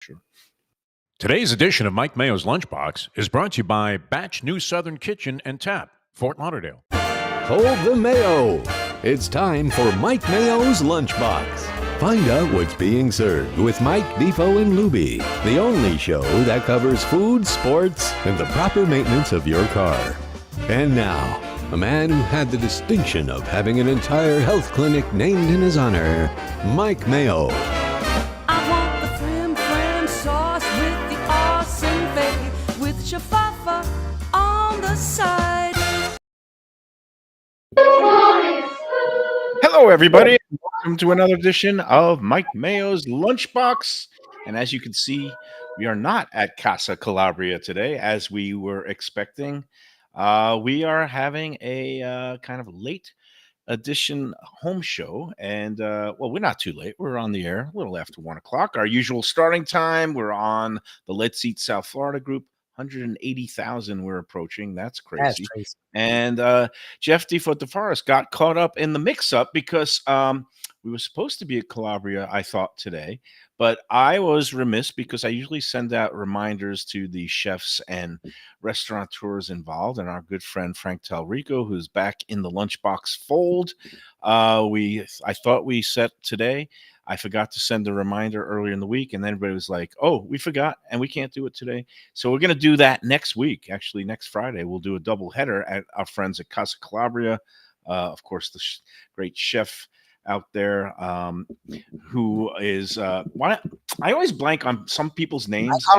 Sure. Today's edition of Mike Mayo's Lunchbox is brought to you by Batch New Southern Kitchen and Tap, Fort Lauderdale. Hold the Mayo. It's time for Mike Mayo's Lunchbox. Find out what's being served with Mike, Defo and Lubie, the only show that covers food, sports, and the proper maintenance of your car. And now, a man who had the distinction of having an entire health clinic named in his honor, Mike Mayo. I want the flim flam sauce with the awesome fave with shafafa on the side. Hello, everybody. Welcome to another edition of Mike Mayo's Lunchbox. And as you can see, we are not at Casa Calabria today, as we were expecting. We are having a kind of late edition home show. And, well, we're not too late. We're on the air a little after 1 o'clock. Our usual starting time. We're on the Let's Eat South Florida group. 180,000 we're approaching. That's crazy. That's crazy. And Jeff Defo DeForest got caught up in the mix-up because we were supposed to be at Calabria, I thought, today. But I was remiss because I usually send out reminders to the chefs and restaurateurs involved, and our good friend Frank Talrico, who's back in the Lunchbox fold. I thought we set today. I forgot to send a reminder earlier in the week, and then everybody was like, oh, we forgot, and we can't do it today. So we're going to do that next week. Actually, next Friday, we'll do a double header at our friends at Casa Calabria. Of course, the great chef out there who is I always blank on some people's names. He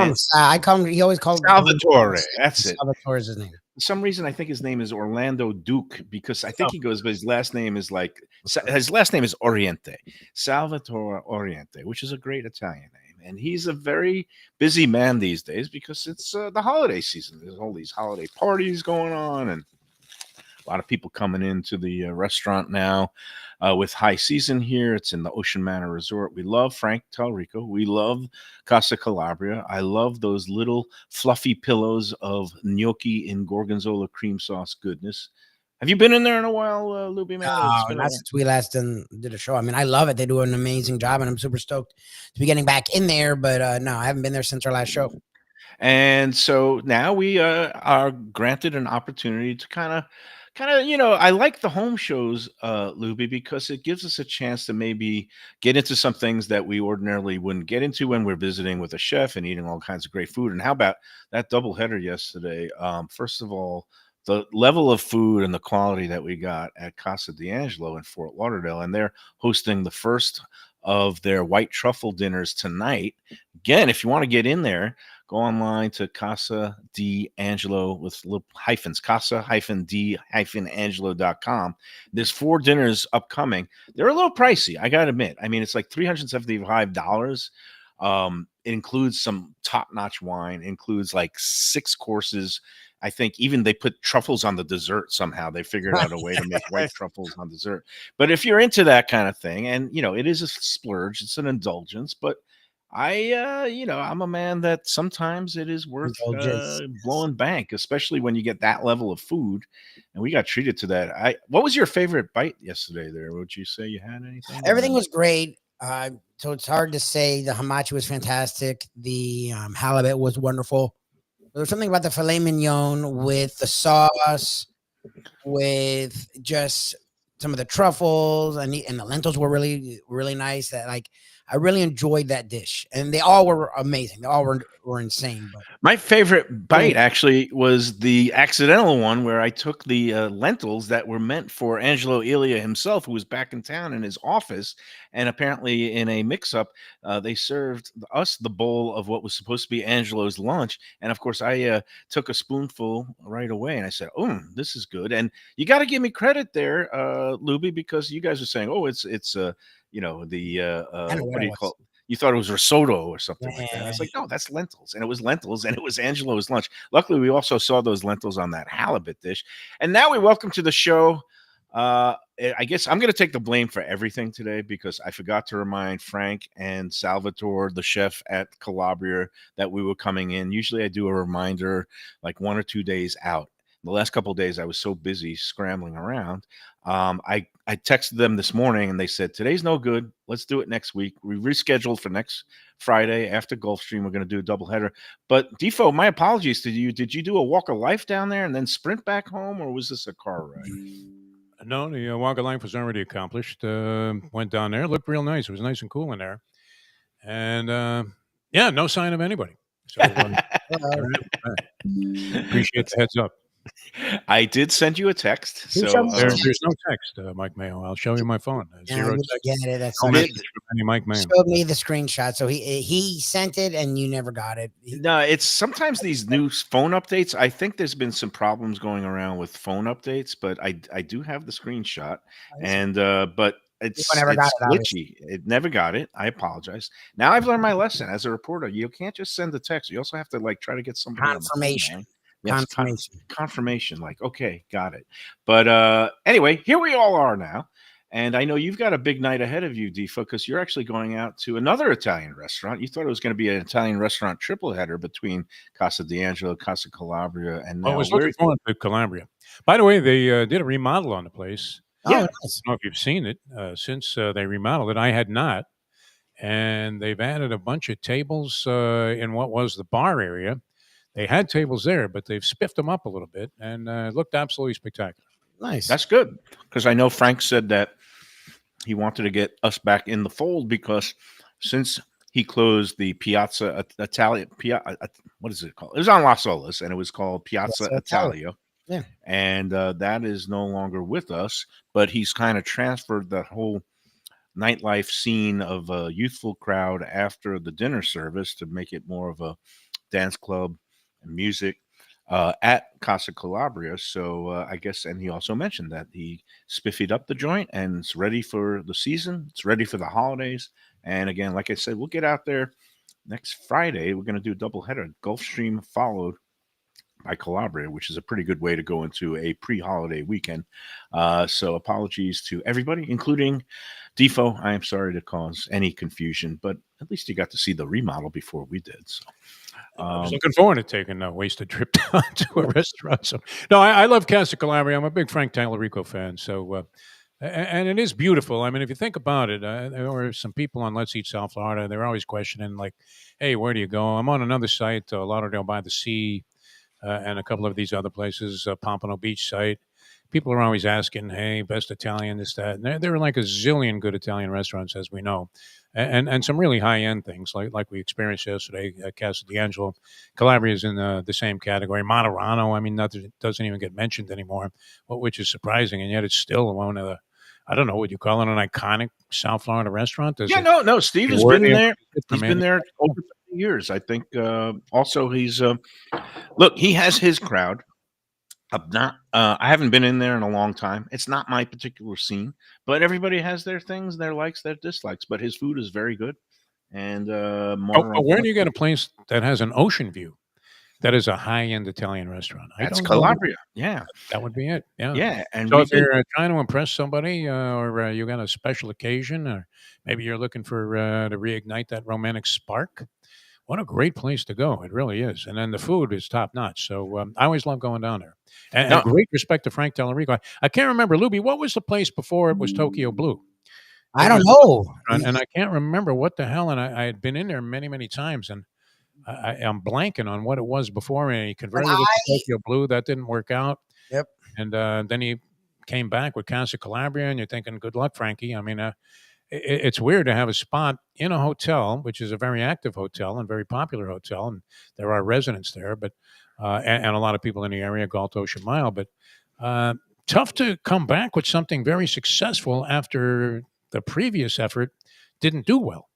always calls Salvatore. That's it. Salvatore is his name. For some reason, I think his name is Orlando Duke because I think he goes, but his last name is Oriente, Salvatore Oriente, which is a great Italian name. And he's a very busy man these days because it's the holiday season. There's all these holiday parties going on and a lot of people coming into the restaurant now with high season here. It's in the Ocean Manor Resort. We love Frank Talrico. We love Casa Calabria. I love those little fluffy pillows of gnocchi in gorgonzola cream sauce goodness. Have you been in there in a while, Lubie, man? No, not since we last did a show. I mean, I love it. They do an amazing job, and I'm super stoked to be getting back in there. But no, I haven't been there since our last show. And so now we are granted an opportunity to kind of, I like the home shows, Lubie, because it gives us a chance to maybe get into some things that we ordinarily wouldn't get into when we're visiting with a chef and eating all kinds of great food. And how about that double header yesterday? First of all, the level of food and the quality that we got at Casa D'Angelo in Fort Lauderdale, and they're hosting the first of their white truffle dinners tonight. Again, if you want to get in there, go online to Casa D'Angelo with little hyphens, casa-d-angelo.com. There's 4 dinners upcoming. They're a little pricey, I got to admit. I mean, it's like $375. It includes some top-notch wine, includes like 6 courses. I think even they put truffles on the dessert somehow. They figured out a way to make white truffles on dessert. But if you're into that kind of thing, and, it is a splurge, it's an indulgence, but I'm a man that sometimes it is worth blowing bank, especially when you get that level of food. And we got treated to that. What was your favorite bite yesterday there? Would you say you had anything? Everything was great. So it's hard to say. The hamachi was fantastic. The halibut was wonderful. There was something about the filet mignon with the sauce, with just some of the truffles, and the lentils were really, really nice. That I really enjoyed that dish, and they all were amazing. They all were insane. But my favorite bite actually was the accidental one where I took the lentils that were meant for Angelo Elia himself, who was back in town in his office, and apparently in a mix-up, they served us the bowl of what was supposed to be Angelo's lunch, and of course I took a spoonful right away, and I said, "Oh, this is good." And you got to give me credit there, Lubie, because you guys are saying, "Oh, it's the what do you call it? You thought it was risotto or something like that." I was like, no, that's lentils. And it was lentils, and it was Angelo's lunch. Luckily, we also saw those lentils on that halibut dish. And now we welcome to the show. I guess I'm going to take the blame for everything today because I forgot to remind Frank and Salvatore, the chef at Calabria, that we were coming in. Usually I do a reminder like 1 or 2 days out. the last couple of days I was so busy scrambling around. I texted them this morning and they said today's no good. Let's do it next week. We rescheduled for next Friday after Gulfstream. We're going to do a doubleheader. But Defo, my apologies to you. Did you do a walk of life down there and then sprint back home, or was this a car ride? No, the walk of life was already accomplished. Went down there, looked real nice. It was nice and cool in there, and yeah, no sign of anybody. So appreciate the heads up. I did send you a text. You So showed me There's no text, Mike Mayo. I'll show you my phone. Zero text. Get it. That's No fine. message from any Mike Mayo. Showed me the screenshot, so he sent it and you never got it. no, it's sometimes these new phone updates. I think there's been some problems going around with phone updates, but I do have the screenshot, and but it's never got it, glitchy. It never got it. I apologize. Now I've learned my lesson as a reporter. You can't just send the text. You also have to like try to get somebody on the phone Confirmation. line. Yes, Confirmation. confirmation. Like, okay, got it. But anyway, here we all are now. And I know you've got a big night ahead of you, Defo, because you're actually going out to another Italian restaurant. You thought it was going to be an Italian restaurant triple header between Casa d'Angelo, Casa Calabria, and Well, I now was looking forward to Calabria. By the way, they did a remodel on the place. Yeah. I don't know if you've seen it since they remodeled it. I had not. And they've added a bunch of tables in what was the bar area. They had tables there, but they've spiffed them up a little bit, and it looked absolutely spectacular. Nice. that's good, because I know Frank said that he wanted to get us back in the fold because since he closed the Piazza Italia, what is it called? It was on Las Olas, and it was called Piazza Piazza Italia. Italia. Yeah. And that is no longer with us, but he's kind of transferred the whole nightlife scene of a youthful crowd after the dinner service to make it more of a dance club and music at Casa Calabria. So I guess, and he also mentioned that he spiffied up the joint and it's ready for the season. It's ready for the holidays. And again, like I said, we'll get out there next Friday. We're going to do a doubleheader. Gulfstream followed by Calabria, which is a pretty good way to go into a pre-holiday weekend. So apologies to everybody, including Defo. I am sorry to cause any confusion, but at least you got to see the remodel before we did. So I was looking forward to taking a wasted trip down to a restaurant. So, no, I love Casa Calabria. I'm a big Frank Tallarico fan. So, and it is beautiful. I mean, if you think about it, there were some people on Let's Eat South Florida. They're always questioning, like, hey, where do you go? I'm on another site, Lauderdale by the Sea, and a couple of these other places, Pompano Beach site. People are always asking, hey, best Italian, this, that. And there are like a zillion good Italian restaurants, as we know, and some really high-end things like we experienced yesterday at Casa d'Angelo. Calabria is in the same category. Monterano, I mean, doesn't even get mentioned anymore, which is surprising, and yet it's still one of the, I don't know, would you call it an iconic South Florida restaurant? no, Steve has been there. He's been there over 50 years. I think also he's look, he has his crowd. I haven't been in there in a long time. It's not my particular scene, but everybody has their things, their likes, their dislikes. But his food is very good. And but where do you get a place that has an ocean view? That is a high-end Italian restaurant. That's Calabria. Yeah, that would be it. Yeah, yeah. And so if you're trying to impress somebody, or you got a special occasion, or maybe you're looking for to reignite that romantic spark, what a great place to go. It really is. And then the food is top notch. So I always love going down there. And great respect to Frank Tallarico. I can't remember, Lubie, what was the place before it was Tokyo Blue? I don't know. And I can't remember what the hell. And I had been in there many, many times. And I'm blanking on what it was before. And he converted it to Tokyo Blue. That didn't work out. Yep. And then he came back with Casa Calabria. And you're thinking, good luck, Frankie. I mean, it's weird to have a spot in a hotel, which is a very active hotel and very popular hotel, and there are residents there, but and a lot of people in the area, Galt Ocean Mile. But tough to come back with something very successful after the previous effort didn't do well.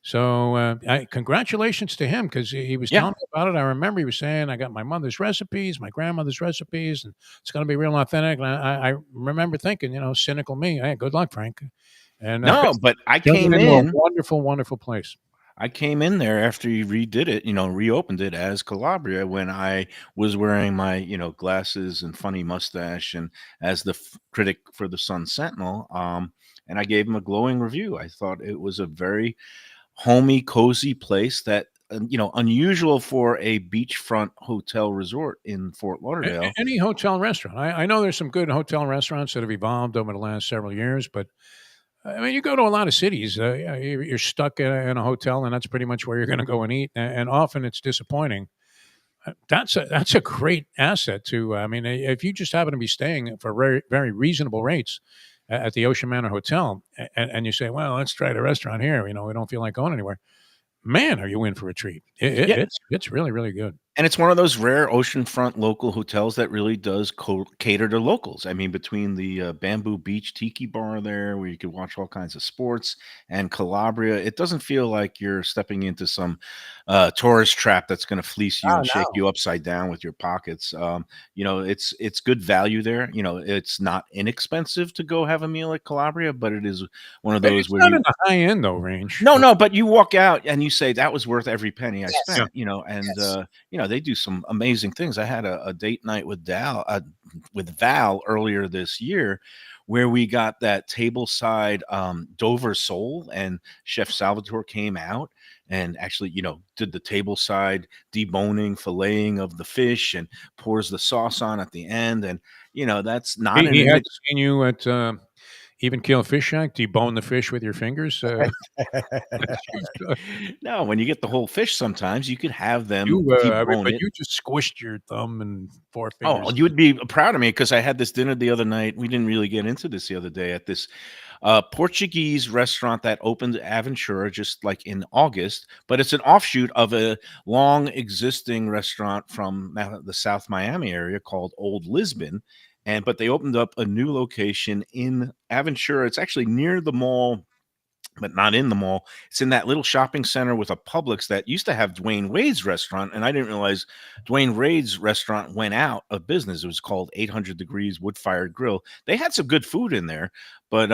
So congratulations to him, because he was telling me about it. I remember he was saying, I got my mother's recipes, my grandmother's recipes, and it's going to be real authentic. And I remember thinking, cynical me, hey, good luck, Frank. And no, but I came in. A wonderful, wonderful place. I came in there after he redid it, reopened it as Calabria, when I was wearing my, glasses and funny mustache, and as the critic for the Sun Sentinel. And I gave him a glowing review. I thought it was a very homey, cozy place that unusual for a beachfront hotel resort in Fort Lauderdale. Any hotel restaurant. I know there's some good hotel restaurants that have evolved over the last several years, but I mean, you go to a lot of cities, you're stuck in a hotel, and that's pretty much where you're going to go and eat, and often it's disappointing. That's a great asset to. I mean, if you just happen to be staying for very very reasonable rates at the Ocean Manor Hotel, and you say, "Well, let's try the restaurant here," we don't feel like going anywhere. Man, are you in for a treat? Yeah, It's really really good. and it's one of those rare oceanfront local hotels that really does cater to locals. I mean, between the Bamboo Beach Tiki Bar there, where you could watch all kinds of sports, and Calabria, it doesn't feel like you're stepping into some tourist trap that's going to fleece you Oh and shake no. you upside down with your pockets. It's good value there. It's not inexpensive to go have a meal at Calabria, but it is one of those It's where not you in the high end though range. no, no, but you walk out and you say that was worth every penny I Yes. spent, and Yes. they do some amazing things. I had a date night with Val earlier this year, where we got that table side Dover sole, and Chef Salvatore came out and actually, did the table side deboning, filleting of the fish, and pours the sauce on at the end, and that's not an He inex. hadn't seen you at Even Kill Fish Shack. Debone the fish with your fingers. No, when you get the whole fish, sometimes you could have them I mean, debone but it. you just squished your thumb and four Oh, fingers. you would be proud of me because I had this dinner the other night. We didn't really get into this the other day at this Portuguese restaurant that opened at Aventura just like in August, but it's an offshoot of a long existing restaurant from the South Miami area called Old Lisbon. But they opened up a new location in Aventura. It's actually near the mall, but not in the mall. It's in that little shopping center with a Publix that used to have Dwayne Wade's restaurant, and I didn't realize Dwayne Wade's restaurant went out of business. It was called 800 Degrees Wood Fired Grill. They had some good food in there, but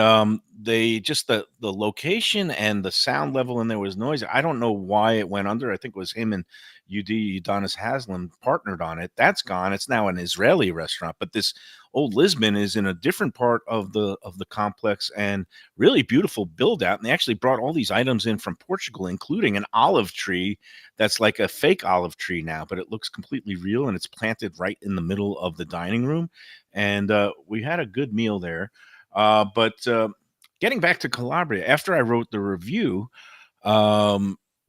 they just the location and the sound level in there was noisy. I don't know why it went under. I think it was him and Udonis Haslam partnered on it. That's gone. It's now an Israeli restaurant, but this Old Lisbon is in a different part of the complex, and really beautiful build out. And they actually brought all these items in from Portugal, including an olive tree that's like a fake olive tree now, but it looks completely real, and it's planted right in the middle of the dining room. And we had a good meal there. But getting back to Calabria, after I wrote the review,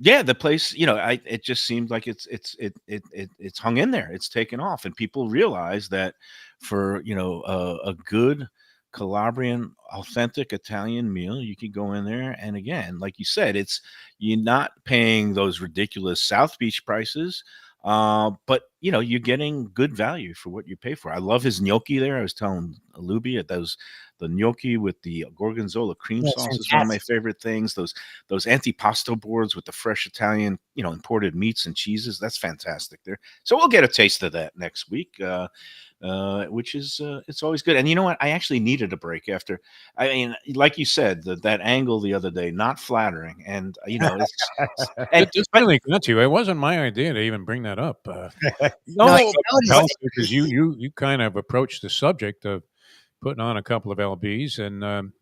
yeah, the place, it just seemed like it's hung in there. It's taken off, and people realize that for a good Calabrian authentic Italian meal, you can go in there, and again, like you said, you're not paying those ridiculous South Beach prices, but you're getting good value for what you pay for. I love his gnocchi there. I was telling Lubie that those the gnocchi with the gorgonzola cream Yes, sauce is one of my fantastic. favorite things. Those antipasto boards with the fresh Italian, imported meats and cheeses. That's fantastic there. So we'll get a taste of that next week. Which is it's always good. And you know what? I actually needed a break after. I mean, like you said, that angle the other day, not flattering, and and This but really got you. It wasn't my idea to even bring that up. No, no, Because you kind of approached the subject of putting on a couple of lbs, and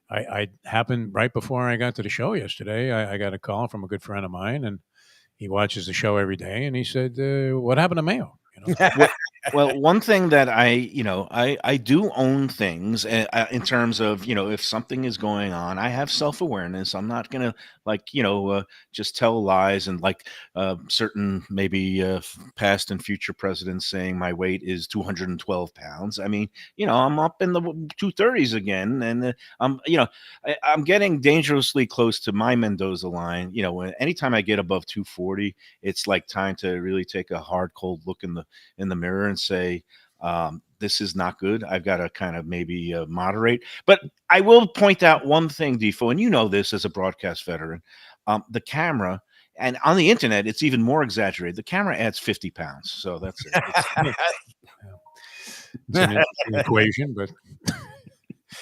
I happened right before I got to the show yesterday. I got a call from a good friend of mine, and he watches the show every day, and he said, "What happened to Mayo?" well, well, one thing that I do own things in terms of if something is going on, I have self awareness. I'm not gonna just tell lies and like certain maybe past and future presidents saying my weight is 212 pounds. I mean, I'm up in the 230s again, and I'm getting dangerously close to my Mendoza line. Anytime I get above 240, it's like time to really take a hard, cold look in the mirror and say, this is not good. I've got to kind of maybe moderate. But I will point out one thing, Defo, and you know this as a broadcast veteran. The camera, and on the internet, it's even more exaggerated. The camera adds 50 pounds. So that's it. It's an interesting equation, but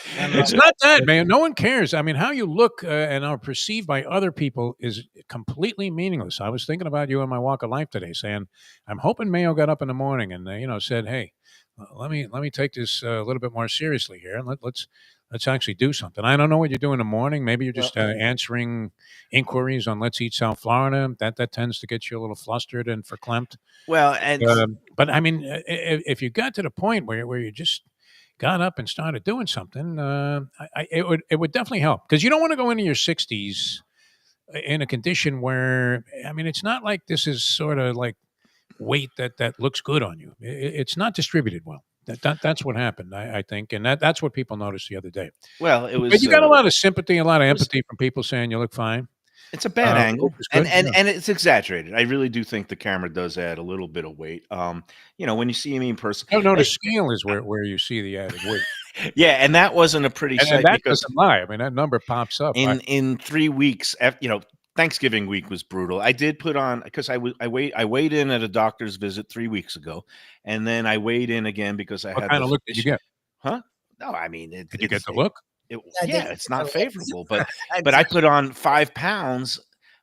it's not that, man. No one cares. I mean, how you look and are perceived by other people is completely meaningless. I was thinking about you in my walk of life today, saying, "I'm hoping Mayo got up in the morning and said, hey, let me take this a little bit more seriously here, and Let's actually do something. I don't know what you do in the morning. Maybe you're just answering inquiries on Let's Eat South Florida. That tends to get you a little flustered and verklempt. Well, and But I mean, if you got to the point where you just got up and started doing something, it would definitely help, because you don't want to go into your 60s in a condition where, I mean, it's not like this is sort of like weight that looks good on you. It's not distributed well. That's what happened, I think, and that's what people noticed the other day. well, it But was. you got a lot of sympathy, a lot of empathy from people saying you look fine. It's a bad angle, Which is and good, and yeah. and it's exaggerated. I really do think the camera does add a little bit of weight. When you see me in person, No, the scale is where you see the added weight, yeah, and that wasn't a pretty and sight that because doesn't lie. I mean, that number pops up. in 3 weeks, Thanksgiving week was brutal. I did put on because I weighed in at a doctor's visit 3 weeks ago, and then I weighed in again because I What had kind the of look did you get? huh? No, I mean Did you get the look? I did it's get the not look. favorable, but I put on 5 pounds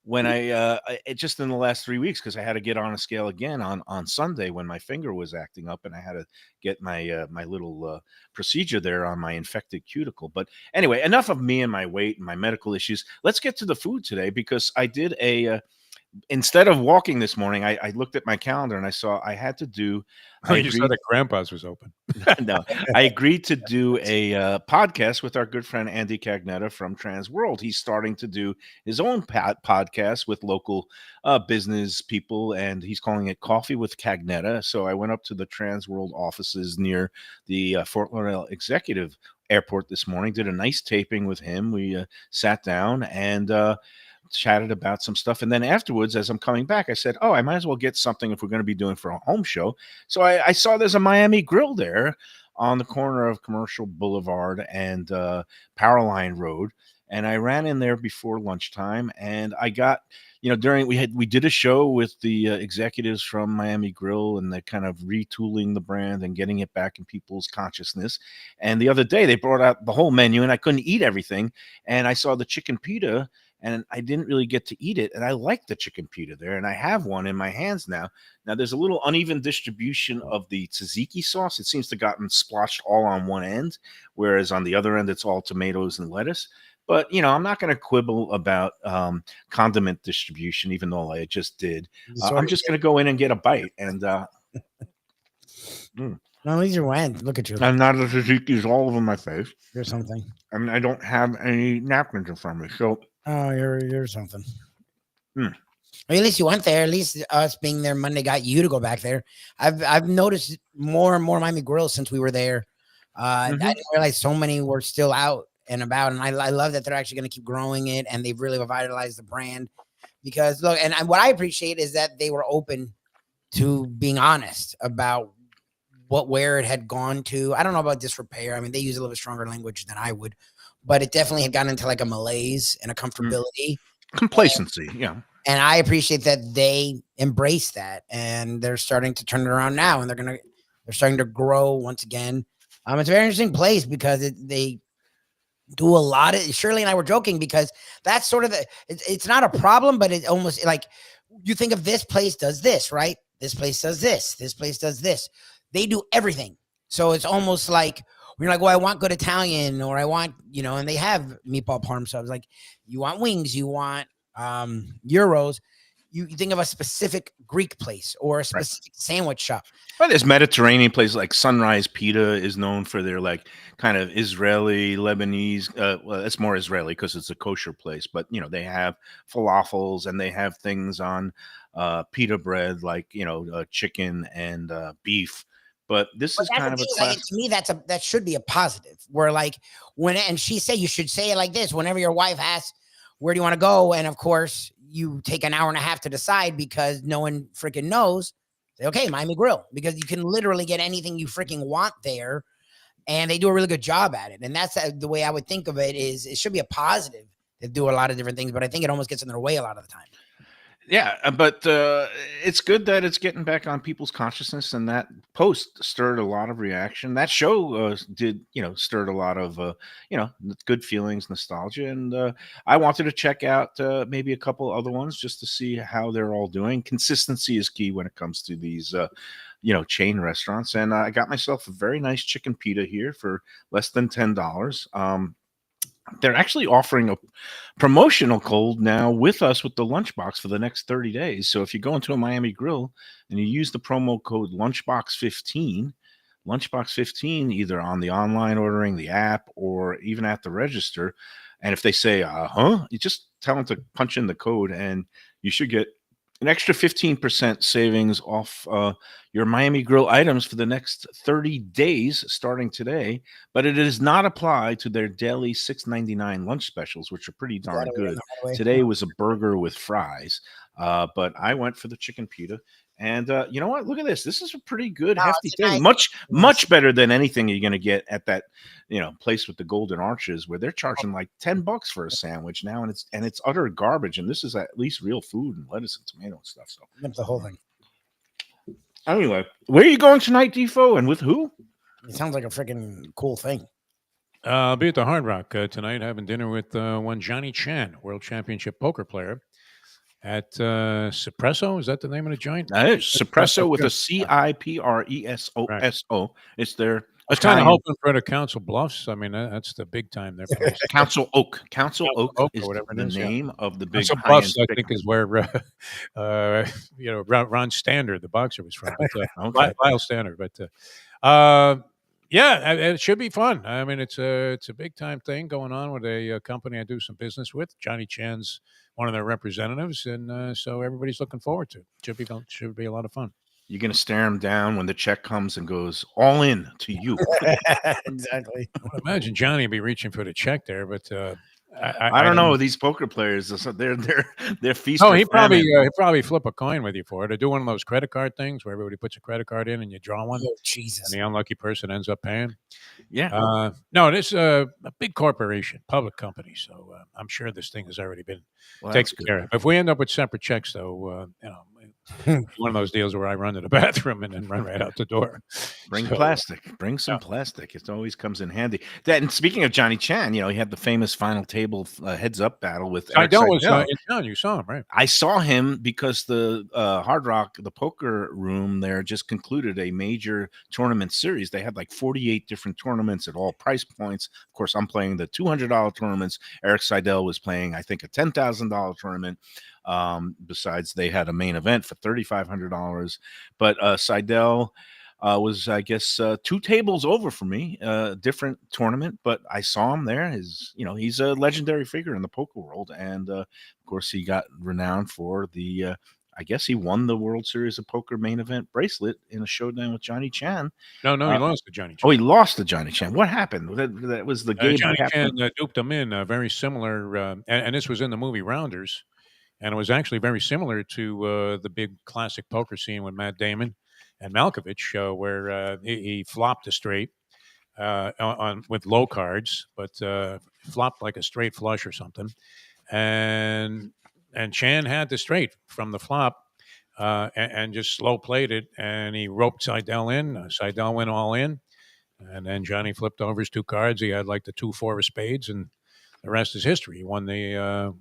when it just in the last 3 weeks, because I had to get on a scale again on Sunday when my finger was acting up, and I had to get my little procedure there on my infected cuticle. But anyway, enough of me and my weight and my medical issues. Let's get to the food today, because I did instead of walking this morning, I looked at my calendar and I saw I had to do. I You said agreed. that Grandpa's was open. No, I agreed to do a podcast with our good friend Andy Cagnetta from Trans World. He's starting to do his own podcast with local business people, and he's calling it Coffee with Cagnetta. So I went up to the Trans World offices near the Fort Lauderdale Executive Airport this morning, did a nice taping with him. We sat down and chatted about some stuff. And then afterwards, as I'm coming back, I said, I might as well get something if we're going to be doing for a home show. So I saw there's a Miami Grill there on the corner of Commercial Boulevard and Powerline Road. And I ran in there before lunchtime, and I got, we did a show with the executives from Miami Grill, and they're kind of retooling the brand and getting it back in people's consciousness. And the other day they brought out the whole menu, and I couldn't eat everything. And I saw the chicken pita, and I didn't really get to eat it. And I like the chicken pita there, and I have one in my hands now. Now, there's a little uneven distribution of the tzatziki sauce. It seems to have gotten splotched all on one end, whereas on the other end, it's all tomatoes and lettuce. But, I'm not going to quibble about condiment distribution, even though I just did. I'm just going to go in and get a bite. And No, these are went. Look at you. I'm not a tzatziki's all over my face. You're something. I mean, I don't have any napkins in front of me. So, Oh, you're something. Hmm. At least you went there. At least us being there Monday got you to go back there. I've noticed more and more Miami Grills since we were there. I didn't realize so many were still out and about, and I love that they're actually going to keep growing it, and they've really revitalized the brand. Because look, and what I appreciate is that they were open to being honest about where it had gone to. I don't know about disrepair. I mean, they use a little bit stronger language than I would, but it definitely had gotten into like a malaise and a comfortability. Complacency, yeah. And I appreciate that they embrace that, and they're starting to turn it around now, and they're starting to grow once again. It's a very interesting place because they do a lot of. Shirley and I were joking because that's sort of it's not a problem, but it almost like you think of this place does this, right? This place does this. This place does this. They do everything, so it's almost like you're like, well, I want good Italian, or I want, and they have meatball parm subs. Like, you want wings, you want gyros. You think of a specific Greek place or a specific sandwich shop. Well, there's Mediterranean places like Sunrise Pita is known for their like kind of Israeli, Lebanese. Well, it's more Israeli because it's a kosher place, but they have falafels and they have things on pita bread like chicken and beef. But this is kind of a class. To me, that should be a positive. Where like and she said you should say it like this whenever your wife asks, where do you want to go? And of course, you take an hour and a half to decide because no one freaking knows. Say, okay, Miami Grill, because you can literally get anything you freaking want there, and they do a really good job at it. And that's the way I would think of it. Is it should be a positive. They do a lot of different things, but I think it almost gets in their way a lot of the time. Yeah, but it's good that it's getting back on people's consciousness, and that post stirred a lot of reaction. That show did, stirred a lot of, good feelings, nostalgia, and I wanted to check out maybe a couple other ones just to see how they're all doing. Consistency is key when it comes to these, chain restaurants, and I got myself a very nice chicken pita here for less than $10. They're actually offering a promotional code now with us with the Lunchbox for the next 30 days. So if you go into a Miami Grill and you use the promo code Lunchbox15, either on the online ordering, the app, or even at the register, and if they say, you just tell them to punch in the code and you should get an extra 15% savings off your Miami Grill items for the next 30 days starting today. But it does not apply to their daily $6.99 lunch specials, which are pretty darn good. Today was a burger with fries, but I went for the chicken pita. And you know what? Look at this. This is a pretty good, hefty thing. Much better than anything you're going to get at that, place with the golden arches, where they're charging like $10 for a sandwich now, and it's utter garbage. And this is at least real food and lettuce and tomato and stuff. So the whole thing. Anyway, where are you going tonight, Defo, and with who? It sounds like a freaking cool thing. I'll be at the Hard Rock tonight, having dinner with one Johnny Chan, world championship poker player, at Cipresso. Is that the name of the joint? Cipresso with a Cipresso. Right. It's their. I was kind of hoping for the Council Bluffs. I mean, that's the big time there. Council Oak. Council Oak is whatever the name of the big. Council Bluffs, I think, is where Ron Stander, the boxer, was from. But, Lyle Stander, but yeah, it should be fun. I mean, it's a big time thing going on with a company I do some business with. Johnny Chan's one of their representatives, and so everybody's looking forward to it. Should be a lot of fun. You're going to stare him down when the check comes and goes all in to you. Exactly. I imagine Johnny will be reaching for the check there, but I don't know. These poker players, they're feast. Oh, he'd probably flip a coin with you for it, or do one of those credit card things where everybody puts a credit card in and you draw one. Oh, Jesus. And the unlucky person ends up paying. Yeah. No, this is a big corporation, public company, so I'm sure this thing has already been taken care of. If we end up with separate checks, though, one of those deals where I run to the bathroom and then run right out the door. Bring plastic. Bring some plastic. It always comes in handy. And speaking of Johnny Chan, he had the famous final table heads-up battle with Seidel. Was in town. You saw him, right? I saw him because the Hard Rock, the poker room there, just concluded a major tournament series. They had like 48 different tournaments at all price points. Of course, I'm playing the $200 tournaments. Eric Seidel was playing, I think, a $10,000 tournament. Besides, they had a main event for $3,500. But Seidel was, I guess, 2 tables over for me, different tournament, but I saw him there. He's a legendary figure in the poker world. And of course, he got renowned for I guess he won the World Series of Poker main event bracelet in a showdown with Johnny Chan. No, he lost to Johnny Chan. Oh, he lost to Johnny Chan. What happened? That was the game. Johnny Chan duped him in very similar, and this was in the movie Rounders. And it was actually very similar to the big classic poker scene with Matt Damon and Malkovich, where he flopped a straight with low cards, but flopped like a straight flush or something. And Chan had the straight from the flop and just slow played it. And he roped Seidel in. Seidel went all in. And then Johnny flipped over his 2 cards. He had like the 2-4 of spades, and the rest is history. He won the,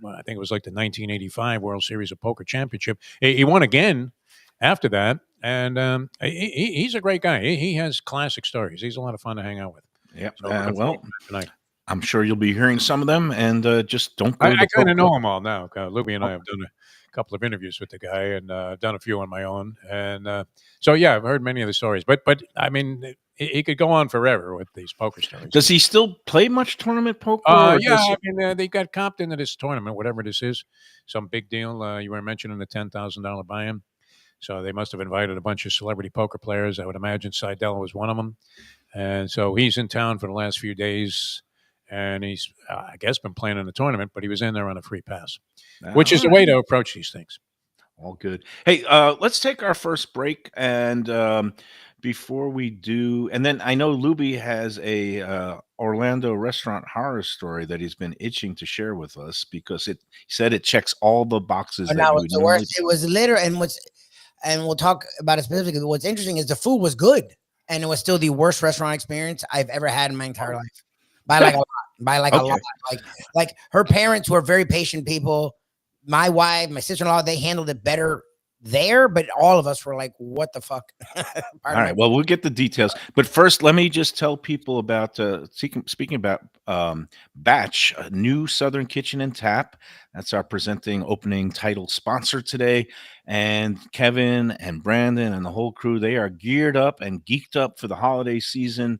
I think it was like the 1985 World Series of Poker Championship. He won again after that, and he's a great guy. He has classic stories. He's a lot of fun to hang out with. Yeah. So tonight. I'm sure you'll be hearing some of them, and just don't go. I kind of know them all now. Lubie and I have done a couple of interviews with the guy, and done a few on my own, and so yeah, I've heard many of the stories. But I mean, he could go on forever with these poker stories. Does he still play much tournament poker? Yeah, I mean, they got comped into this tournament, whatever this is, some big deal. You were mentioning the $10,000 buy-in. So they must have invited a bunch of celebrity poker players. I would imagine Seidel was one of them. And so he's in town for the last few days, and he's, I guess, been playing in the tournament, but he was in there on a free pass, which is the way to approach these things. All good. Hey, let's take our first break, and before we do, and then I know Luby has a Orlando restaurant horror story that he's been itching to share with us because he said it checks all the boxes But that now you it's would the normally. worst. It was literally, and we'll talk about it specifically. What's interesting is the food was good, and it was still the worst restaurant experience I've ever had in my entire life. By like a lot. By like a Okay. lot. Like her parents were very patient people. My wife, my sister-in-law, they handled it better there, but all of us were like, what the fuck? All right. Well, we'll get the details, but first, let me just tell people about speaking about Batch, a new Southern Kitchen and Tap. That's our presenting opening title sponsor today, and Kevin and Brandon and the whole crew. They are geared up and geeked up for the holiday season.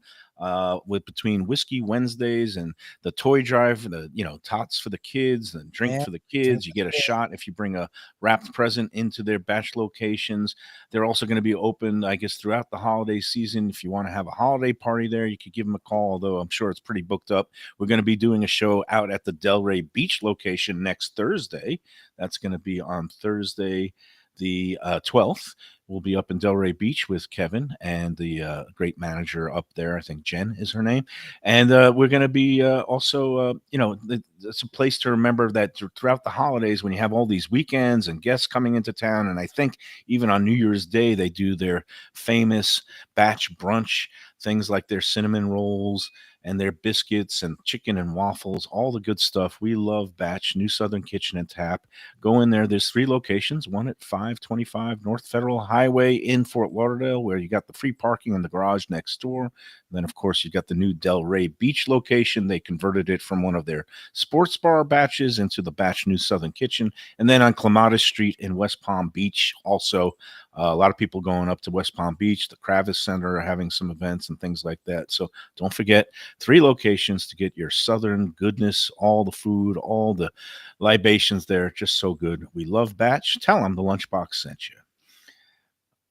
With between Whiskey Wednesdays and the toy drive, the tots for the kids and drink for the kids. You get a shot if you bring a wrapped present into their Batch locations. They're also going to be open, I guess, throughout the holiday season. If you want to have a holiday party there, you could give them a call, although I'm sure it's pretty booked up. We're going to be doing a show out at the Delray Beach location next Thursday. That's going to be on Thursday, the 12th. We'll be up in Delray Beach with Kevin and the great manager up there. I think Jen is her name. And we're going to be also, it's a place to remember that throughout the holidays when you have all these weekends and guests coming into town. And I think even on New Year's Day, they do their famous Batch brunch, things like their cinnamon rolls and their biscuits and chicken and waffles, all the good stuff. We love Batch, New Southern Kitchen and Tap. Go in there. There's 3 locations, one at 525 North Federal Highway in Fort Lauderdale, where you got the free parking in the garage next door. And then, of course, you got the new Delray Beach location. They converted it from one of their sports bar Batches into the Batch New Southern Kitchen. And then on Clematis Street in West Palm Beach, also a lot of people going up to West Palm Beach. The Kravis Center are having some events and things like that. So don't forget, 3 locations to get your Southern goodness, all the food, all the libations there. Just so good. We love Batch. Tell them the Lunchbox sent you.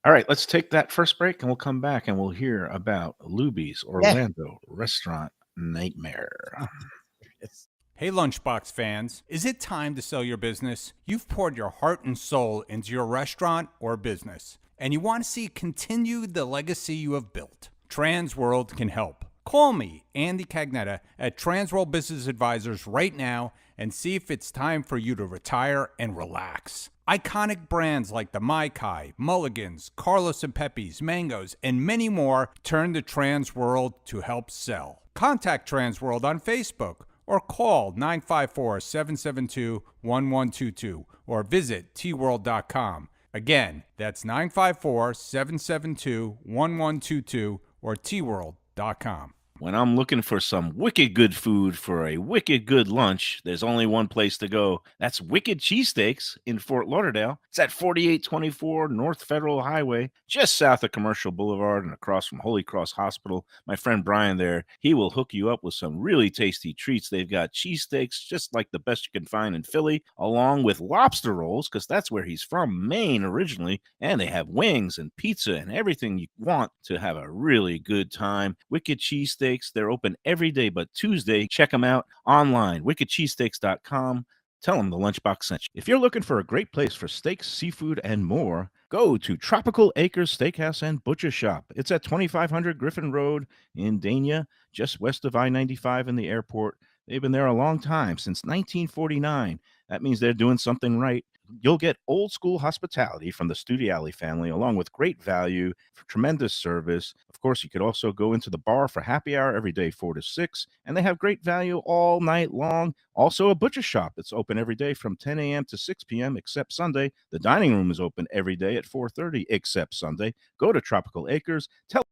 All right, let's take that first break and we'll come back and we'll hear about Lubie's Orlando Restaurant Nightmare. Hey, Lunchbox fans, is it time to sell your business? You've poured your heart and soul into your restaurant or business, and you want to see continue the legacy you have built. Transworld can help. Call me, Andy Cagnetta, at Transworld Business Advisors right now and see if it's time for you to retire and relax. Iconic brands like the Mai Kai, Mulligan's, Carlos and Pepe's, Mangoes, and many more turn to Transworld to help sell. Contact Transworld on Facebook or call 954-772-1122 or visit tworld.com. Again, that's 954-772-1122 or tworld.com. When I'm looking for some wicked good food for a wicked good lunch, there's only one place to go. That's Wicked Cheesesteaks in Fort Lauderdale. It's at 4824 North Federal Highway, just south of Commercial Boulevard and across from Holy Cross Hospital. My friend Brian there, he will hook you up with some really tasty treats. They've got cheesesteaks just like the best you can find in Philly, along with lobster rolls, because that's where he's from, Maine originally. And they have wings and pizza and everything you want to have a really good time. Wicked Cheesesteaks. They're open every day but Tuesday. Check them out online, wickedcheesesteaks.com. Tell them the Lunchbox sent you. If you're looking for a great place for steaks, seafood, and more, go to Tropical Acres Steakhouse and Butcher Shop. It's at 2500 Griffin Road in Dania, just west of I-95 in the airport. They've been there a long time, since 1949. That means they're doing something right. You'll get old school hospitality from the Studiali family, along with great value for tremendous service. Of course, you could also go into the bar for happy hour every day, 4 to 6, and they have great value all night long. Also, a butcher shop that's open every day from 10 a.m. to 6 p.m. except Sunday. The dining room is open every day at 4:30 except Sunday. Go to Tropical Acres. Tell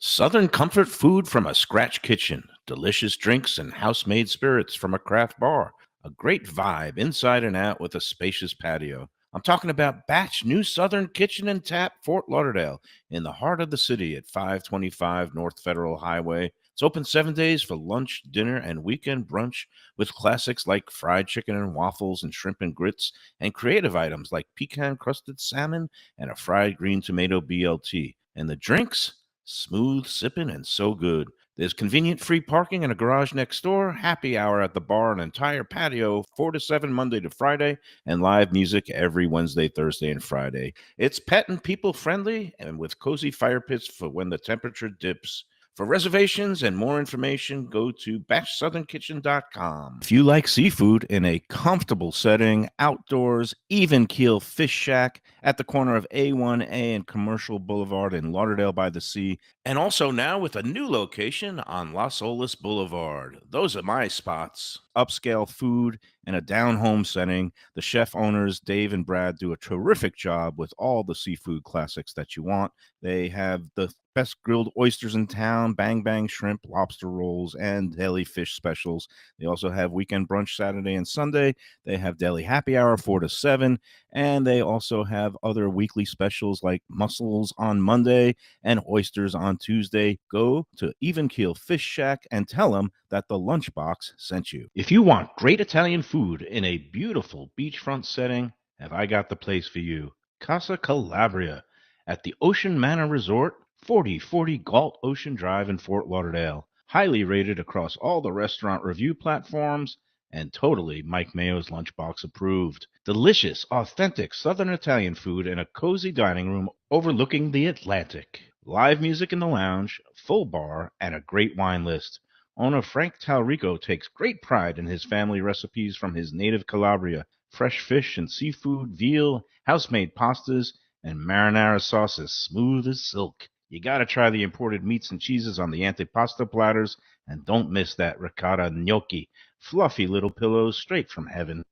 Southern comfort food from a scratch kitchen, delicious drinks and house-made spirits from a craft bar, a great vibe inside and out with a spacious patio. I'm talking about Batch New Southern Kitchen and Tap, Fort Lauderdale, in the heart of the city at 525 North Federal Highway. It's open 7 days for lunch, dinner, and weekend brunch with classics like fried chicken and waffles and shrimp and grits, and creative items like pecan-crusted salmon and a fried green tomato BLT. And the drinks? Smooth sipping and so good. There's convenient free parking and a garage next door, happy hour at the bar, an entire patio, 4 to 7 Monday to Friday, and live music every Wednesday, Thursday, and Friday. It's pet and people friendly and with cozy fire pits for when the temperature dips. For reservations and more information, go to BashSouthernKitchen.com. If you like seafood in a comfortable setting, outdoors, even keel fish shack at the corner of A1A and Commercial Boulevard in Lauderdale by the Sea, and also now with a new location on Las Olas Boulevard. Those are my spots. Upscale food in a down-home setting. The chef owners, Dave and Brad, do a terrific job with all the seafood classics that you want. They have the best grilled oysters in town, bang bang shrimp, lobster rolls, and deli fish specials. They also have weekend brunch Saturday and Sunday. They have deli happy hour 4 to 7, and they also have other weekly specials like mussels on Monday and oysters on Tuesday. Go to Even Keel Fish Shack and tell them that the Lunchbox sent you. If you want great Italian food in a beautiful beachfront setting, have I got the place for you. Casa Calabria at the Ocean Manor Resort, 4040 Galt Ocean Drive in Fort Lauderdale. Highly rated across all the restaurant review platforms and totally Mike Mayo's Lunchbox approved. Delicious, authentic Southern Italian food in a cozy dining room overlooking the Atlantic. Live music in the lounge, full bar, and a great wine list. Owner Frank Talrico takes great pride in his family recipes from his native Calabria. Fresh fish and seafood, veal, house-made pastas, and marinara sauces smooth as silk. You gotta try the imported meats and cheeses on the antipasto platters, and don't miss that ricotta gnocchi. Fluffy little pillows straight from heaven.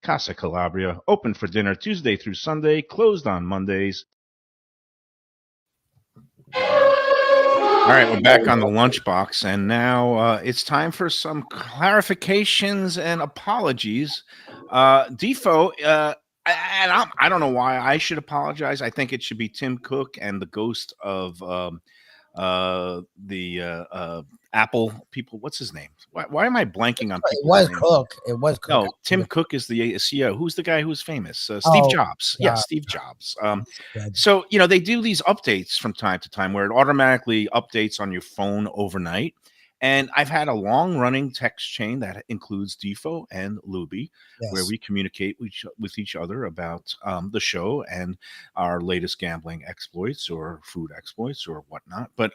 Casa Calabria, open for dinner Tuesday through Sunday, closed on Mondays. All right, we're back on the Lunchbox, and now it's time for some clarifications and apologies. Defo, I don't know why I should apologize. I think it should be Tim Cook and the ghost of the Apple people. What's his name? Why am I blanking on? It was Cook. It was Cook. No, Tim Cook is the CEO. Who's the guy who's famous? Steve Jobs. Yeah, Steve Jobs. So, they do these updates from time to time where it automatically updates on your phone overnight. And I've had a long-running text chain that includes Defo and Lubie, where we communicate with each other about the show and our latest gambling exploits or food exploits or whatnot. But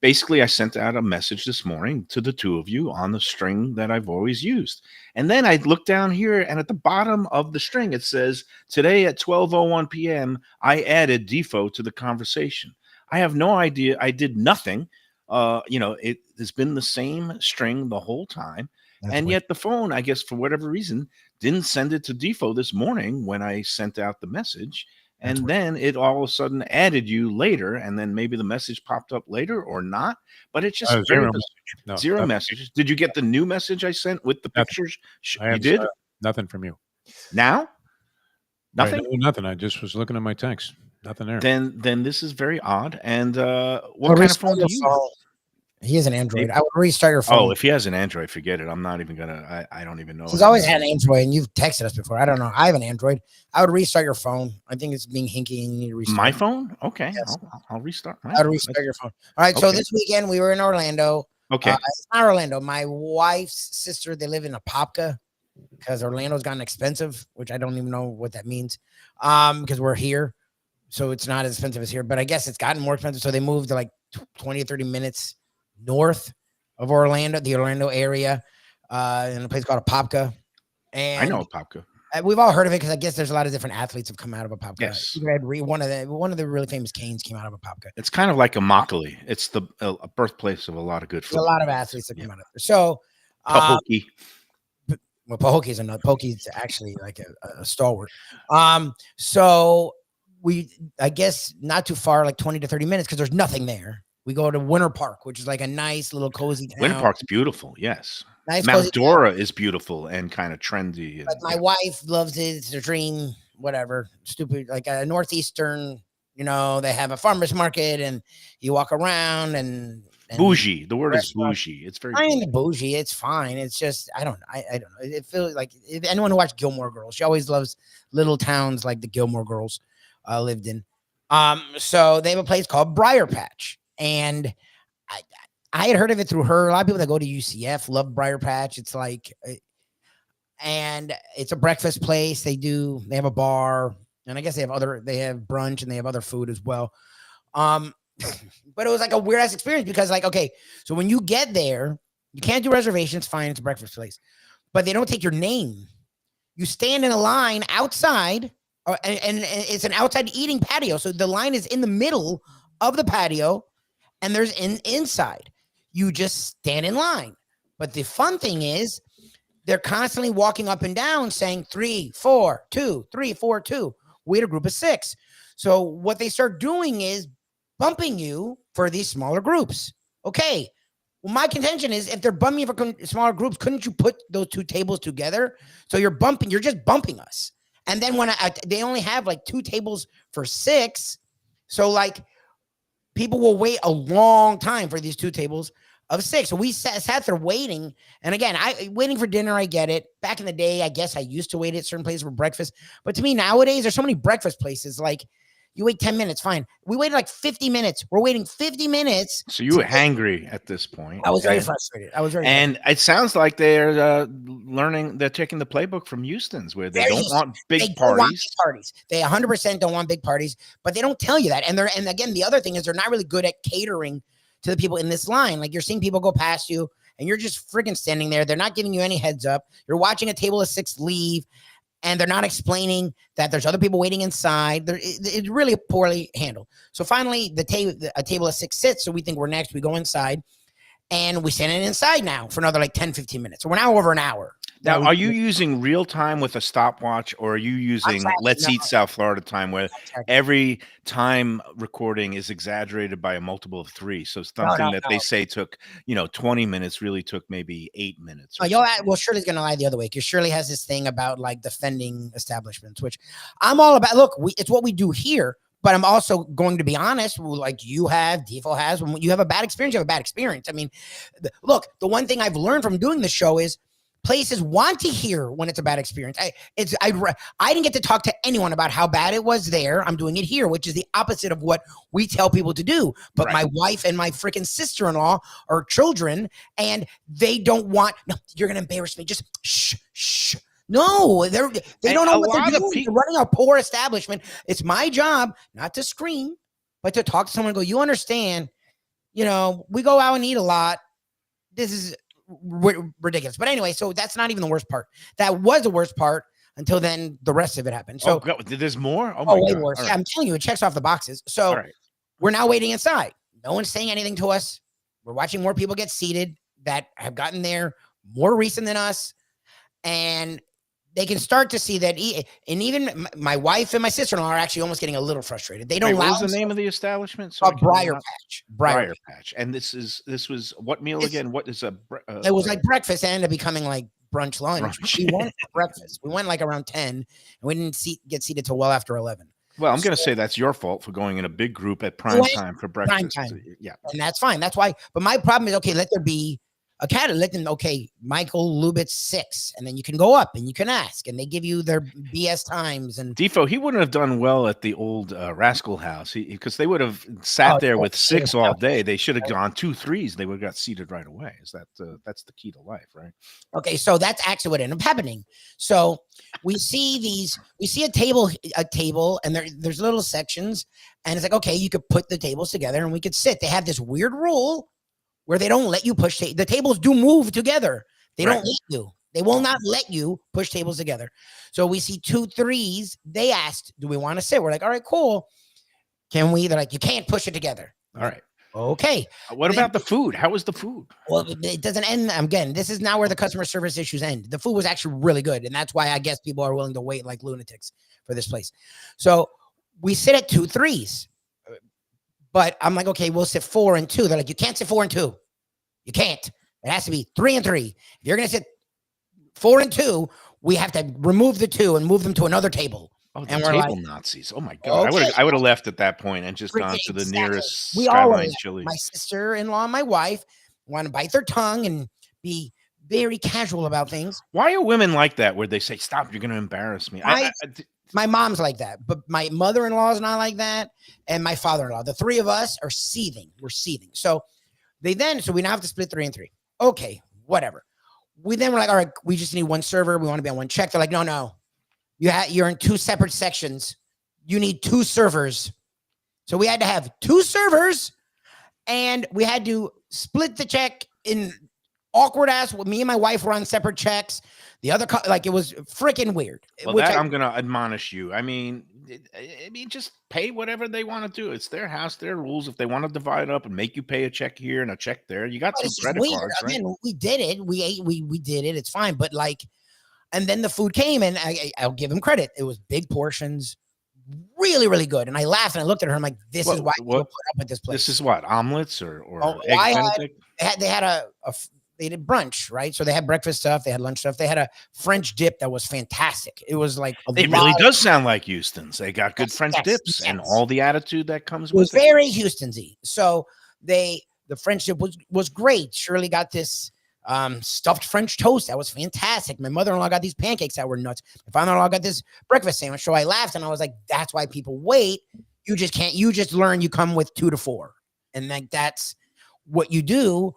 basically, I sent out a message this morning to the two of you on the string that I've always used. And then I look down here, and at the bottom of the string, it says, today at 12:01 p.m., I added Defo to the conversation. I have no idea. I did nothing. It has been the same string the whole time. And yet the phone, I guess, for whatever reason, didn't send it to Defo this morning when I sent out the message. And then it all of a sudden added you later, and then maybe the message popped up later or not. But it's just zero messages. Did you get the new message I sent with the pictures? You did? Nothing from you. Now? Nothing? Right, nothing. I just was looking at my text. Nothing there. Then this is very odd. And what kind of phone do you use? He has an Android. I would restart your phone. Oh, if he has an Android, forget it. I'm not even gonna. I don't even know. He's always had an Android, and you've texted us before. I don't know. I have an Android. I would restart your phone. I think it's being hinky, and you need to restart. My phone? Okay, yes. I'll restart. I would restart your phone. All right. So this weekend we were in Orlando. Okay, it's not Orlando. My wife's sister. They live in Apopka because Orlando's gotten expensive, which I don't even know what that means. Because we're here, so it's not as expensive as here. But I guess it's gotten more expensive. So they moved to like 20 or 30 minutes north of Orlando, the Orlando area, in a place called Apopka. And I know Apopka. We've all heard of it because I guess there's a lot of different athletes have come out of Apopka. Yes. One of the really famous Canes came out of Apopka. It's kind of like a Immokalee. It's the birthplace of a lot of good food. There's a lot of athletes that come out of there. So Pahokee. Well, Pahokie's another. Pahokie's actually like a stalwart. So I guess not too far, like 20 to 30 minutes, because there's nothing there. We go to Winter Park, which is like a nice little cozy town. Winter Park's beautiful, yes. Nice Mount Dora is beautiful and kind of trendy. But my wife loves it. It's their dream, whatever. Stupid, like a northeastern, they have a farmer's market and you walk around and bougie. The word is bougie. It's very bougie. It's fine. It's just, I don't know. It feels like if anyone who watched Gilmore Girls, she always loves little towns like the Gilmore Girls lived in. So they have a place called Briar Patch. And I had heard of it through her. A lot of people that go to UCF love Briar Patch. It's like, and it's a breakfast place. They have a bar, and I guess they have brunch and they have other food as well. But it was like a weird ass experience because like, okay, so when you get there, you can't do reservations. Fine. It's a breakfast place, but they don't take your name. You stand in a line outside and it's an outside eating patio. So the line is in the middle of the patio and there's inside. You just stand in line. But the fun thing is they're constantly walking up and down saying 3, 4, 2, 3, 4, 2. We had a group of 6. So what they start doing is bumping you for these smaller groups. Okay. Well, my contention is if they're bumping you for smaller groups, couldn't you put those 2 tables together? So you're just bumping us. And then when they only have like 2 tables for 6. So like people will wait a long time for these 2 tables of 6. So we sat there waiting. And again, waiting for dinner. I get it. Back in the day, I guess I used to wait at certain places for breakfast. But to me nowadays, there's so many breakfast places. Like you wait 10 minutes, fine. We waited like 50 minutes. We're waiting 50 minutes. So you were hangry at this point. I was very frustrated. And it sounds like they're they're taking the playbook from Houston's where they don't want big parties. They 100% don't want big parties, but they don't tell you that. And again, the other thing is they're not really good at catering to the people in this line. Like you're seeing people go past you and you're just freaking standing there. They're not giving you any heads up. You're watching a table of 6 leave. And they're not explaining that there's other people waiting inside. It's really poorly handled. So finally, a table of 6 sits. So we think we're next. We go inside. And we stand inside now for another like 10, 15 minutes. So we're now over an hour. Now, are you using real time with a stopwatch, or are you using Let's Eat South Florida time, where every time recording is exaggerated by a multiple of 3? So something that they say took 20 minutes really took maybe 8 minutes. Well, Shirley's gonna lie the other way because Shirley has this thing about like defending establishments, which I'm all about. Look, it's what we do here. But I'm also going to be honest, like Defo has. When you have a bad experience, you have a bad experience. I mean, look, the one thing I've learned from doing the show is places want to hear when it's a bad experience. I didn't get to talk to anyone about how bad it was there. I'm doing it here, which is the opposite of what we tell people to do. But my wife and my freaking sister-in-law are children, and they don't want. No, you're gonna embarrass me. Just shh. No, they don't know what they're doing. They're running a poor establishment. It's my job not to scream, but to talk to someone and go, you understand, we go out and eat a lot. This is ridiculous. But anyway, so that's not even the worst part. That was the worst part until then the rest of it happened. So there's more? Oh, my way God. worse. Yeah, I'm telling you, it checks off the boxes. So we're now waiting inside. No one's saying anything to us. We're watching more people get seated that have gotten there more recent than us. And they can start to see that, and even my wife and my sister-in-law are actually almost getting a little frustrated. They don't allow. What was the name of the establishment? Briar Patch. Briar Patch. And this was what meal again? What is a? It was like breakfast. It ended up becoming like lunch. We went for breakfast. We went like around 10, and we didn't get seated till well after 11. Well, I'm going to say that's your fault for going in a big group at prime time for breakfast. Prime time. Yeah, and that's fine. That's why. But my problem is, okay, let there be a cat. Let them. Okay, Michael Lubitz 6, and then you can go up and you can ask, and they give you their BS times. And Defo, he wouldn't have done well at the old Rascal House because they would have sat there with 6 all day. They should have gone 2 3s. They would have got seated right away. That's the key to life, right? Okay, so that's actually what ended up happening. So we see a table, and there's little sections, and it's like, okay, you could put the tables together and we could sit. They have this weird rule where they don't let you push the tables do move together. They don't let you. They will not let you push tables together. So we see 2 3s. They asked, do we want to sit? We're like, all right, cool. Can we? They're like, you can't push it together. All right. Okay. What about the food? How was the food? Well, it doesn't end. Again, this is now where the customer service issues end. The food was actually really good. And that's why I guess people are willing to wait like lunatics for this place. So we sit at 2 3s. But I'm like, okay, we'll sit 4 and 2. They're like, you can't sit 4 and 2. You can't. It has to be 3 and 3. If you're going to sit 4 and 2, we have to remove the 2 and move them to another table. Oh, the table Nazis. Oh, my God. Okay. I would have left at that point and just gone to the nearest Skyline Chili. My sister-in-law and my wife want to bite their tongue and be very casual about things. Why are women like that where they say, stop, you're going to embarrass me? My mom's like that, but my mother-in-law is not like that, and my father-in-law. The 3 of us are seething. We're seething. So So we now have to split 3 and 3. Okay, whatever. We then were like, all right, we just need one server. We want to be on one check. They're like, no. You're in 2 separate sections. You need 2 servers. So we had to have 2 servers, and we had to split the check in awkward ass. Me and my wife were on separate checks. The other, it was freaking weird. Well, I'm going to admonish you. I mean, just pay whatever they want to do. It's their house, their rules. If they want to divide up and make you pay a check here and a check there, you got some credit cards, right? Again, we did it. We ate. We did it. It's fine. But and then the food came, and I'll give him credit. It was big portions, really, really good. And I laughed and I looked at her. I'm like, this is why people put up with this place. This is what, omelets or egg Benedict? They did brunch, right? So they had breakfast stuff, they had lunch stuff, they had a French dip that was fantastic. It was like it really does sound like Houston's. They got good French dips and all the attitude that comes with it. Was very Houston's-y. So the French dip was great. Shirley got this stuffed French toast that was fantastic. My mother-in-law got these pancakes that were nuts. My father-in-law got this breakfast sandwich. So I laughed and I was like, that's why people wait. You just can't. You just learn. You come with 2 to 4, and that's what you do.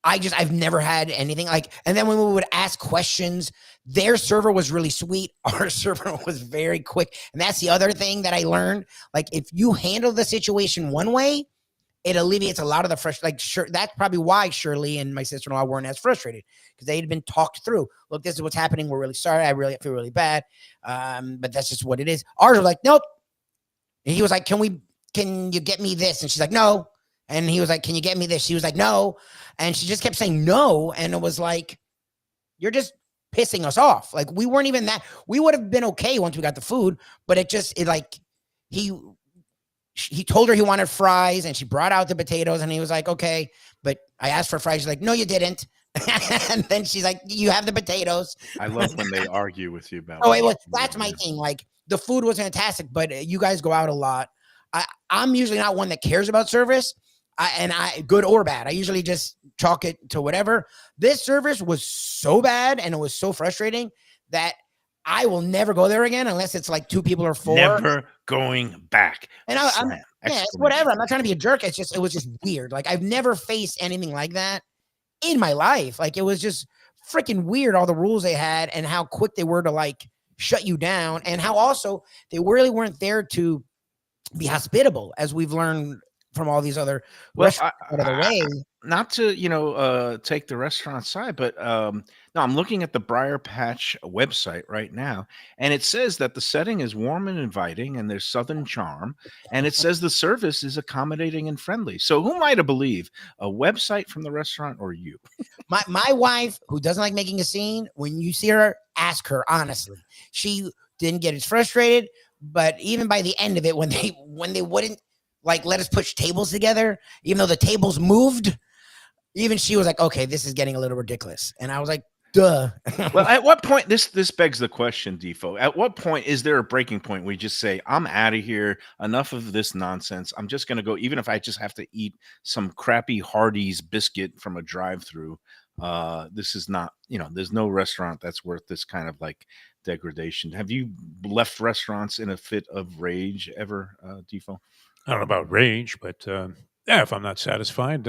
I've never had anything and then when we would ask questions, their server was really sweet. Our server was very quick. And that's the other thing that I learned. If you handle the situation one way, it alleviates a lot of the frustration. That's probably why Shirley and my sister-in-law weren't as frustrated, because they had been talked through. Look, this is what's happening. We're really sorry. I feel really bad. But that's just what it is. Ours was like, nope. And he was like, can you get me this? And she's like, no. And he was like, can you get me this? She was like, no. And she just kept saying no. And it was like, you're just pissing us off. We weren't even that. We would have been okay once we got the food. But he told her he wanted fries, and she brought out the potatoes, and he was like, okay. But I asked for fries. She's like, no, you didn't. And then she's like, you have the potatoes. I love when they argue with you about that's my thing. The food was fantastic, but you guys go out a lot. I'm usually not one that cares about service. Good or bad. I usually just chalk it to whatever. This service was so bad and it was so frustrating that I will never go there again unless it's 2 people or 4. Never going back. And it's whatever. I'm not trying to be a jerk. It was just weird. I've never faced anything like that in my life. It was just freaking weird, all the rules they had and how quick they were to shut you down, and how also they really weren't there to be hospitable, as we've learned from all these other restaurants out of the way. Not to take the restaurant side, but no, I'm looking at the Briar Patch website right now, and it says that the setting is warm and inviting, and there's Southern charm, and it says the service is accommodating and friendly. So who am I to believe, a website from the restaurant or you? My wife, who doesn't like making a scene, when you see her, ask her honestly. She didn't get as frustrated, but even by the end of it, when they wouldn't let us push tables together, even though the tables moved, even she was like, okay, this is getting a little ridiculous. And I was like, duh. Well, at what point, this begs the question, Defo, at what point is there a breaking point where you just say, I'm out of here, enough of this nonsense, I'm just going to go, even if I just have to eat some crappy Hardee's biscuit from a drive-through, this is not, there's no restaurant that's worth this kind of degradation. Have you left restaurants in a fit of rage ever, Defo? I don't know about rage, but if I'm not satisfied,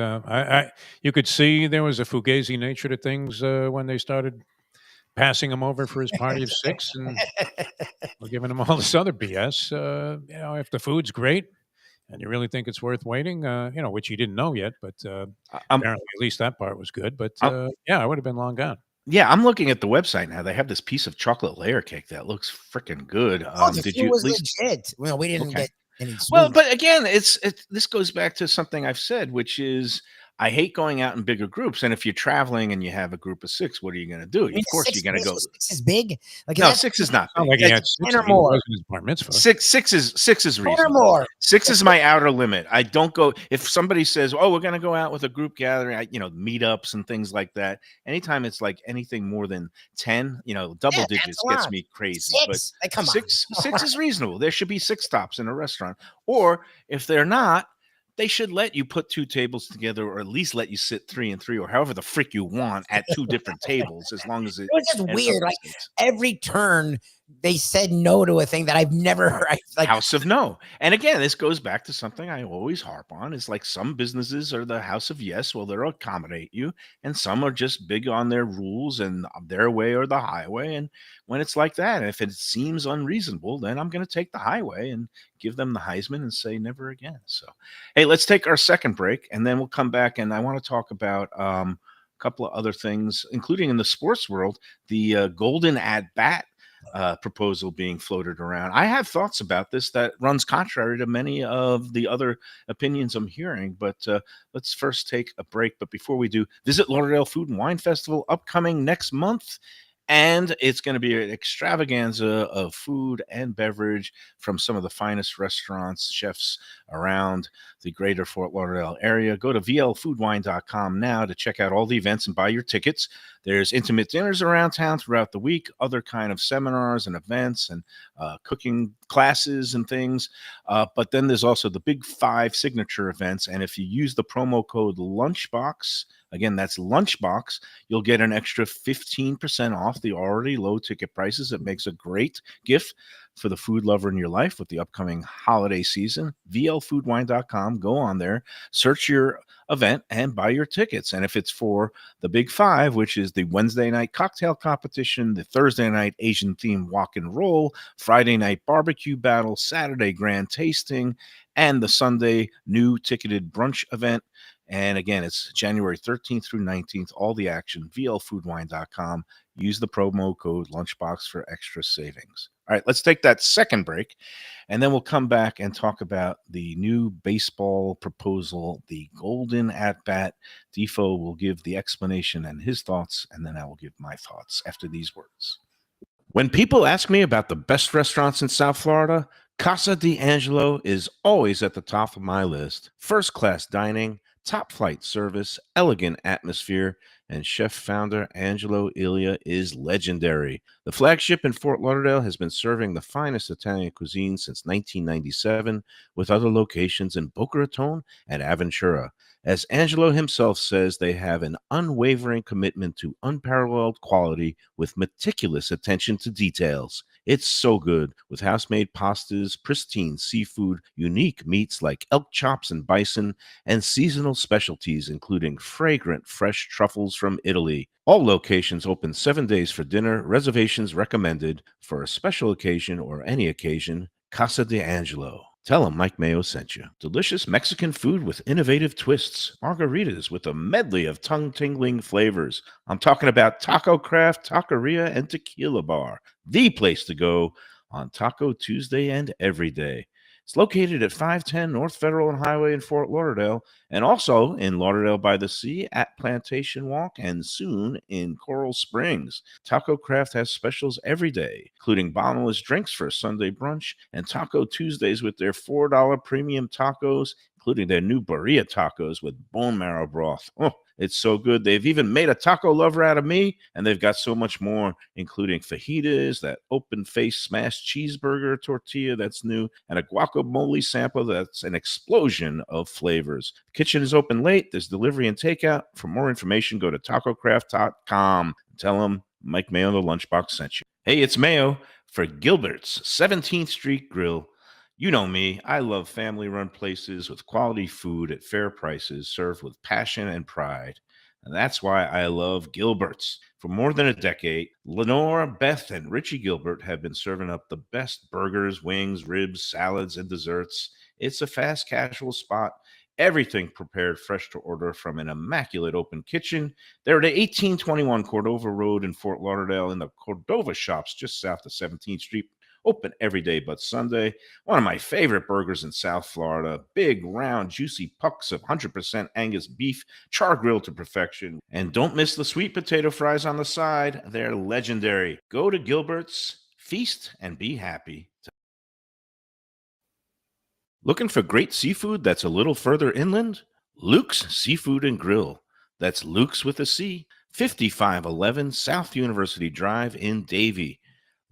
you could see there was a fugazi nature to things when they started passing him over for his party of 6, and we're giving him all this other BS. If the food's great and you really think it's worth waiting, which you didn't know yet, but apparently at least that part was good. But I would have been long gone. Yeah, I'm looking at the website now. They have this piece of chocolate layer cake that looks freaking good. Did you was legit? Well, we didn't get. Well, but again, this goes back to something I've said, which is I hate going out in bigger groups. And if you're traveling and you have a group of 6, what are you going to do? Of course, you're going to go. 6 is big. No, 6 is not big. He had 6 or more. Six is reasonable. 10 or more. 6 is my outer limit. I don't go if somebody says, "Oh, we're going to go out with a group gathering," meetups and things like that. Anytime it's anything more than 10, double digits gets me crazy. 6. But come on. 6 is reasonable. There should be 6 stops in a restaurant, or if they're not, they should let you put 2 tables together, or at least let you sit 3 and 3, or however the frick you want at 2 different tables, as long as it was just weird. Every turn, they said no to a thing that I've never heard. Like, House of no. And again, this goes back to something I always harp on is like some businesses are the house of yes. Well, they'll accommodate you. And some are just big on their rules and their way or the highway. And when it's like that, if it seems unreasonable, then I'm going to take the highway and give them the Heisman and say never again. So, hey, let's take our second break and then we'll come back. And I want to talk about a couple of other things, including in the sports world, the golden at bat proposal being floated around. I have thoughts about this that runs contrary to many of the other opinions I'm hearing, but let's first take a break. But before we do, visit Lauderdale Food and Wine Festival upcoming next month. And it's going to be an extravaganza of food and beverage from some of the finest restaurants, chefs around the greater Fort Lauderdale area. Go to vlfoodwine.com now to check out all the events and buy your tickets. There's intimate dinners around town throughout the week, other kind of seminars and events and cooking classes and things. But then there's also the Big Five signature events. And if you use the promo code Lunchbox, again, that's Lunchbox, you'll get an extra 15% off the already low ticket prices. It makes a great gift for the food lover in your life with the upcoming holiday season. VLFoodWine.com. Go on there, search your event, and buy your tickets. And if it's for the Big Five, which is the Wednesday night cocktail competition, the Thursday night Asian themed walk and roll, Friday night barbecue battle, Saturday grand tasting, and the Sunday new ticketed brunch event. And again, it's January 13th through 19th, all the action, vlfoodwine.com. Use the promo code Lunchbox for extra savings. All right, let's take that second break, and then we'll come back and talk about the new baseball proposal, the golden at-bat. Defo will give the explanation and his thoughts, and then I will give my thoughts after these words. When people ask me about the best restaurants in South Florida, Casa D'Angelo is always at the top of my list. First-class dining, top-flight service, elegant atmosphere, and chef-founder Angelo Ilia is legendary. The flagship in Fort Lauderdale has been serving the finest Italian cuisine since 1997, with other locations in Boca Raton and Aventura. As Angelo himself says, they have an unwavering commitment to unparalleled quality with meticulous attention to details. It's so good, with house-made pastas, pristine seafood, unique meats like elk chops and bison, and seasonal specialties including fragrant fresh truffles from Italy. All locations open 7 days for dinner. Reservations recommended. For a special occasion or any occasion, Casa D'Angelo. Tell them Mike Mayo sent you. Delicious Mexican food with innovative twists. Margaritas with a medley of tongue-tingling flavors. I'm talking about Taco Craft, Taqueria, and Tequila Bar. The place to go on Taco Tuesday and every day. It's located at 510 North Federal and Highway in Fort Lauderdale, and also in Lauderdale by the Sea at Plantation Walk, and soon in Coral Springs. Taco Craft has specials every day, including bottomless drinks for a Sunday brunch, and Taco Tuesdays with their $4 premium tacos, including their new birria tacos with bone marrow broth. Oh, it's so good. They've even made a taco lover out of me, and they've got so much more, including fajitas, that open-faced smashed cheeseburger tortilla that's new, and a guacamole sample that's an explosion of flavors. The kitchen is open late. There's delivery and takeout. For more information, go to tacocraft.com. Tell them Mike Mayo, the Lunchbox, sent you. Hey, it's Mayo for Gilbert's 17th Street Grill. You know me, I love family-run places with quality food at fair prices served with passion and pride. And that's why I love Gilbert's. For more than a decade, Lenore, Beth, and Richie Gilbert have been serving up the best burgers, wings, ribs, salads, and desserts. It's a fast casual spot. Everything prepared fresh to order from an immaculate open kitchen. They're at 1821 Cordova Road in Fort Lauderdale in the Cordova Shops just south of 17th Street. Open every day but Sunday. One of my favorite burgers in South Florida. Big, round, juicy pucks of 100% Angus beef, char grilled to perfection. And don't miss the sweet potato fries on the side. They're legendary. Go to Gilbert's, feast, and be happy. Looking for great seafood that's a little further inland? Luke's Seafood and Grill. That's Luke's with a C. 5511 South University Drive in Davie.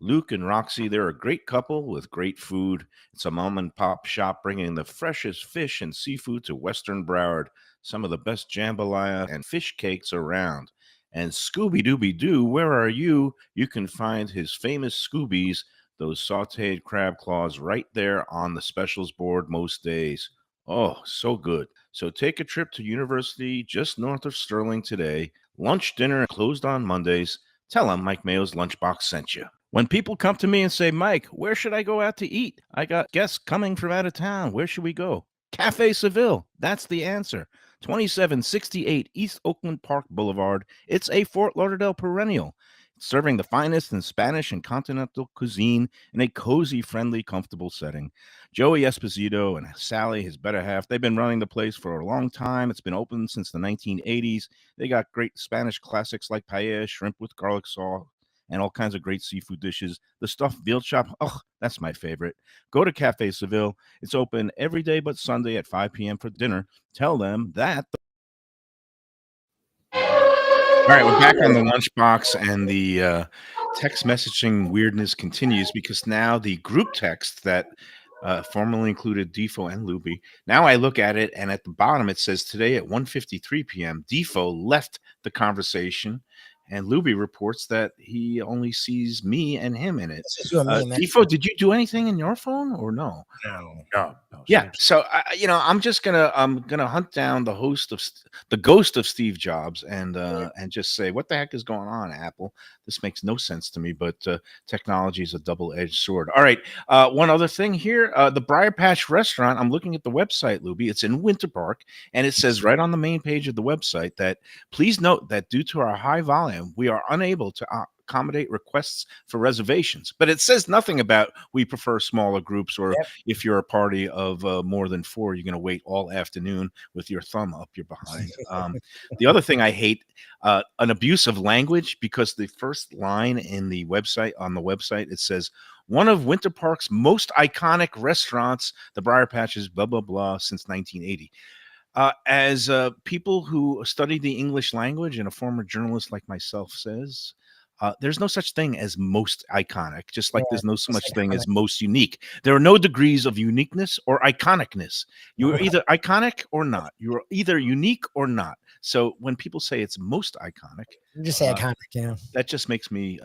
Luke and Roxy, they're a great couple with great food. It's a mom and pop shop bringing the freshest fish and seafood to Western Broward. Some of the best jambalaya and fish cakes around. And Scooby Dooby Doo, where are you? You can find his famous Scoobies, those sauteed crab claws, right there on the specials board most days. Oh, so good. So take a trip to University just north of Sterling today. Lunch, dinner closed on Mondays. Tell them Mike Mayo's Lunchbox sent you. When people come to me and say, Mike, where should I go out to eat? I got guests coming from out of town. Where should we go? Cafe Seville. That's the answer. 2768 East Oakland Park Boulevard. It's a Fort Lauderdale perennial, serving the finest in Spanish and continental cuisine in a cozy, friendly, comfortable setting. Joey Esposito and Sally, his better half, they've been running the place for a long time. It's been open since the 1980s. They got great Spanish classics like paella, shrimp with garlic sauce, and all kinds of great seafood dishes. The stuffed veal chop, oh, that's my favorite. Go to Cafe Seville. It's open every day but Sunday at 5 p.m. for dinner. Tell them that. All right, we're back on the lunchbox, and the text messaging weirdness continues because now the group text that formerly included Defo and Lubie. Now I look at it, and at the bottom it says today at 1:53 p.m. Defo left the conversation, and Lubie reports that he only sees me and him in it. It's just you and me, man. Defo, did you do anything in your phone or no? No. Yeah, so I'm just gonna hunt down the the ghost of Steve Jobs and just say, what the heck is going on, Apple? This makes no sense to me, but technology is a double-edged sword. All right, one other thing here, the Briar Patch Restaurant. I'm looking at the website, Lubie. It's in Winter Park, and it says right on the main page of the website that please note that due to our high volume, we are unable to accommodate requests for reservations, but it says nothing about we prefer smaller groups or if you're a party of more than 4, you're going to wait all afternoon with your thumb up your behind. The other thing I hate, an abuse of language, because the first line in the website, it says one of Winter Park's most iconic restaurants, the Briar Patches, blah, blah, blah, since 1980. As people who study the English language and a former journalist like myself says, there's no such thing as most iconic, just like there's no such thing as most unique. There are no degrees of uniqueness or iconicness. You are either iconic or not. You are either unique or not. So when people say it's most iconic, You just say iconic, that just makes me,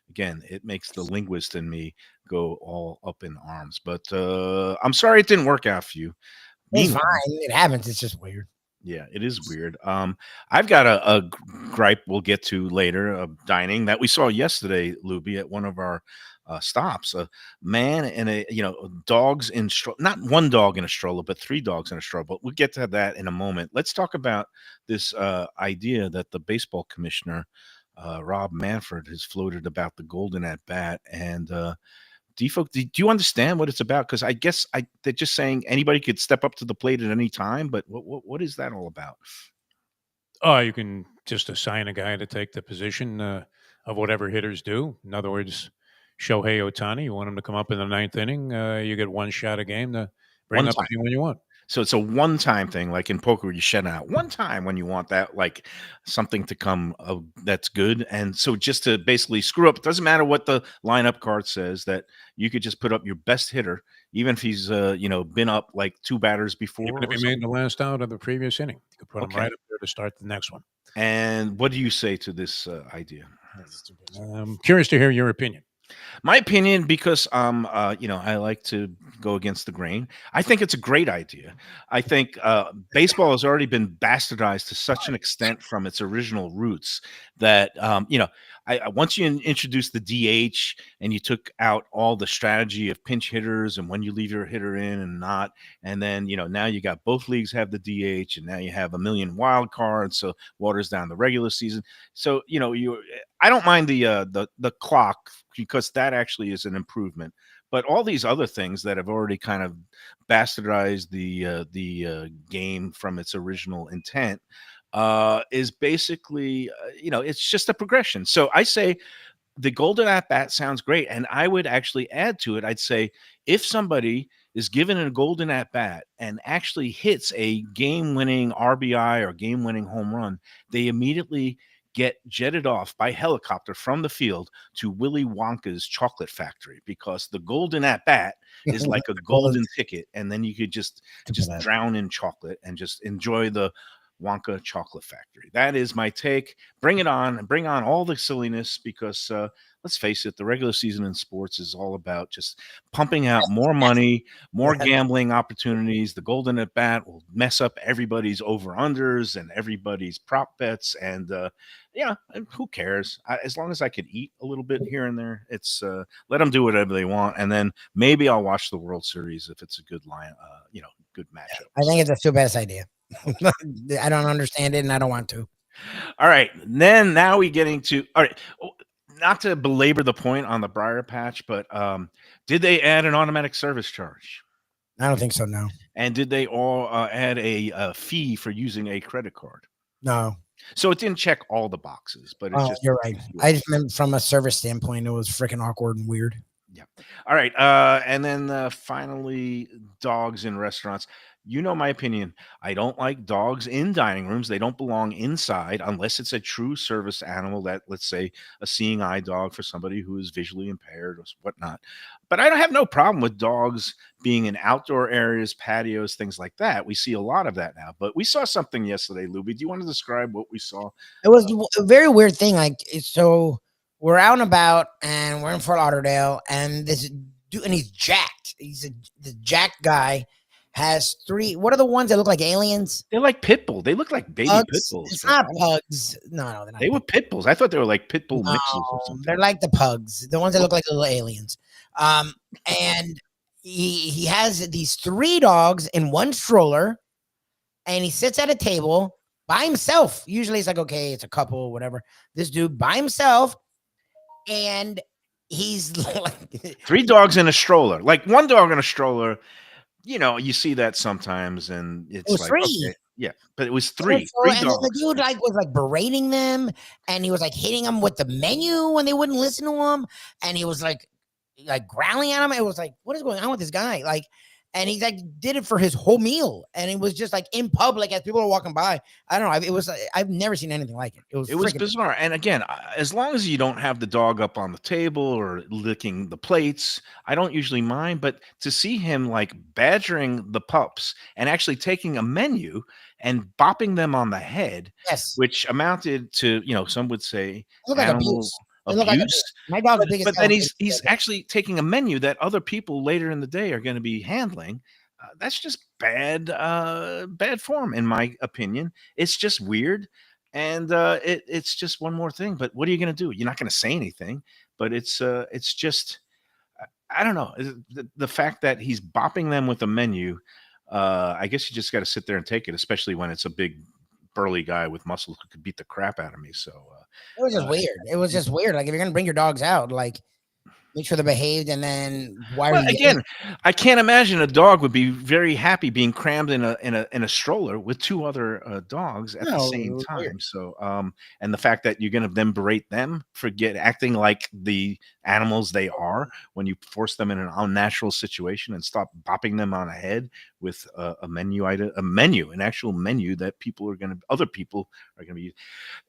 again, it makes the linguist in me go all up in arms. But I'm sorry it didn't work out for you. It's fine. It happens. It's just weird. Yeah, it is weird. I've got a gripe we'll get to later of dining that we saw yesterday, Lubie, at one of our stops. A man and dogs in not one dog in a stroller, but 3 dogs in a stroller. But we'll get to that in a moment. Let's talk about this idea that the baseball commissioner, Rob Manfred, has floated about the golden at bat. And Defo, do you understand what it's about? Because I guess they're just saying anybody could step up to the plate at any time. But what is that all about? Oh, you can just assign a guy to take the position of whatever hitters do. In other words, Shohei Ohtani, you want him to come up in the 9th inning, you get one shot a game to bring up anyone you want. So it's a one-time thing, like in poker, you shed out one time when you want that, like something to come that's good. And so just to basically screw up, it doesn't matter what the lineup card says, that you could just put up your best hitter, even if he's been up like 2 batters before. Even if he made the last out of the previous inning, you could put him right up there to start the next one. And what do you say to this idea? I'm curious to hear your opinion. My opinion, because I like to go against the grain. I think it's a great idea. I think baseball has already been bastardized to such an extent from its original roots that once you introduced the DH and you took out all the strategy of pinch hitters and when you leave your hitter in and not, and then now you got both leagues have the DH, and now you have a million wild cards, so waters down the regular season. So I don't mind the clock, because that actually is an improvement. But all these other things that have already kind of bastardized the game from its original intent is basically, it's just a progression. So I say the golden at bat sounds great. And I would actually add to it, I'd say if somebody is given a golden at bat and actually hits a game-winning RBI or game-winning home run, they immediately get jetted off by helicopter from the field to Willy Wonka's chocolate factory, because the golden at bat is like a golden ticket, and then you could just drown in chocolate and just enjoy the Wonka Chocolate Factory. That is my take. Bring it on, and bring on all the silliness, because let's face it, the regular season in sports is all about just pumping out more money, more gambling opportunities. The golden at bat will mess up everybody's over-unders and everybody's prop bets, and who cares? As long as I could eat a little bit here and there, it's let them do whatever they want, and then maybe I'll watch the World Series if it's a good line, good matchup. I think it's a stupid ass idea. I don't understand it, and I don't want to. All right, then now we getting to all right. Not to belabor the point on the Briar Patch, but did they add an automatic service charge? I don't think so. No. And did they all add a fee for using a credit card? No. So it didn't check all the boxes, but it's just you're right. I just meant from a service standpoint, it was freaking awkward and weird. Yeah. All right. And then finally, dogs in restaurants. You know my opinion. I don't like dogs in dining rooms. They don't belong inside unless it's a true service animal, that, let's say, a seeing eye dog for somebody who is visually impaired or whatnot. But I don't have no problem with dogs being in outdoor areas, patios, things like that. We see a lot of that now. But we saw something yesterday, Lubie. Do you want to describe what we saw? It was a very weird thing. So we're out and about, and we're in Fort Lauderdale, and this dude, and he's jacked. The jacked guy has three. What are the ones that look like aliens? They're like pit bull. They look like baby pugs. pit bulls. It's not pugs. No, they're not. They were pit bulls. I thought they were like pit bull mixes or something. They're like the pugs, the ones that look like little aliens. And he has these three dogs in one stroller, and he sits at a table by himself. Usually it's like, okay, it's a couple, whatever. This dude by himself, and he's like three dogs in a stroller. Like one dog in a stroller. You see that sometimes, and it's like, three. Okay, yeah, but it was three. And dogs. the dude was berating them, and he was hitting them with the menu when they wouldn't listen to him, and he was like growling at him. It was like, what is going on with this guy? And he did it for his whole meal, and it was just in public as people are walking by. I don't know. It was I've never seen anything like it. It was bizarre. And again, as long as you don't have the dog up on the table or licking the plates, I don't usually mind. But to see him badgering the pups and actually taking a menu and bopping them on the head, yes, which amounted to some would say animal abuse. My dog's biggest. But then he's actually taking a menu that other people later in the day are going to be handling. That's just bad form, in my opinion. It's just weird, and it's just one more thing. But what are you going to do? You're not going to say anything. But it's just, I don't know. The fact that he's bopping them with a menu, I guess you just got to sit there and take it, especially when it's a big burly guy with muscles who could beat the crap out of me. So it was just weird. It was just weird. If you're gonna bring your dogs out, make sure they're behaved, and then I can't imagine a dog would be very happy being crammed in a stroller with two other dogs at the same time. Weird. So and the fact that you're gonna then berate them for acting like the animals they are when you force them in an unnatural situation and stop bopping them on the head with a menu item, an actual menu that other people are gonna be.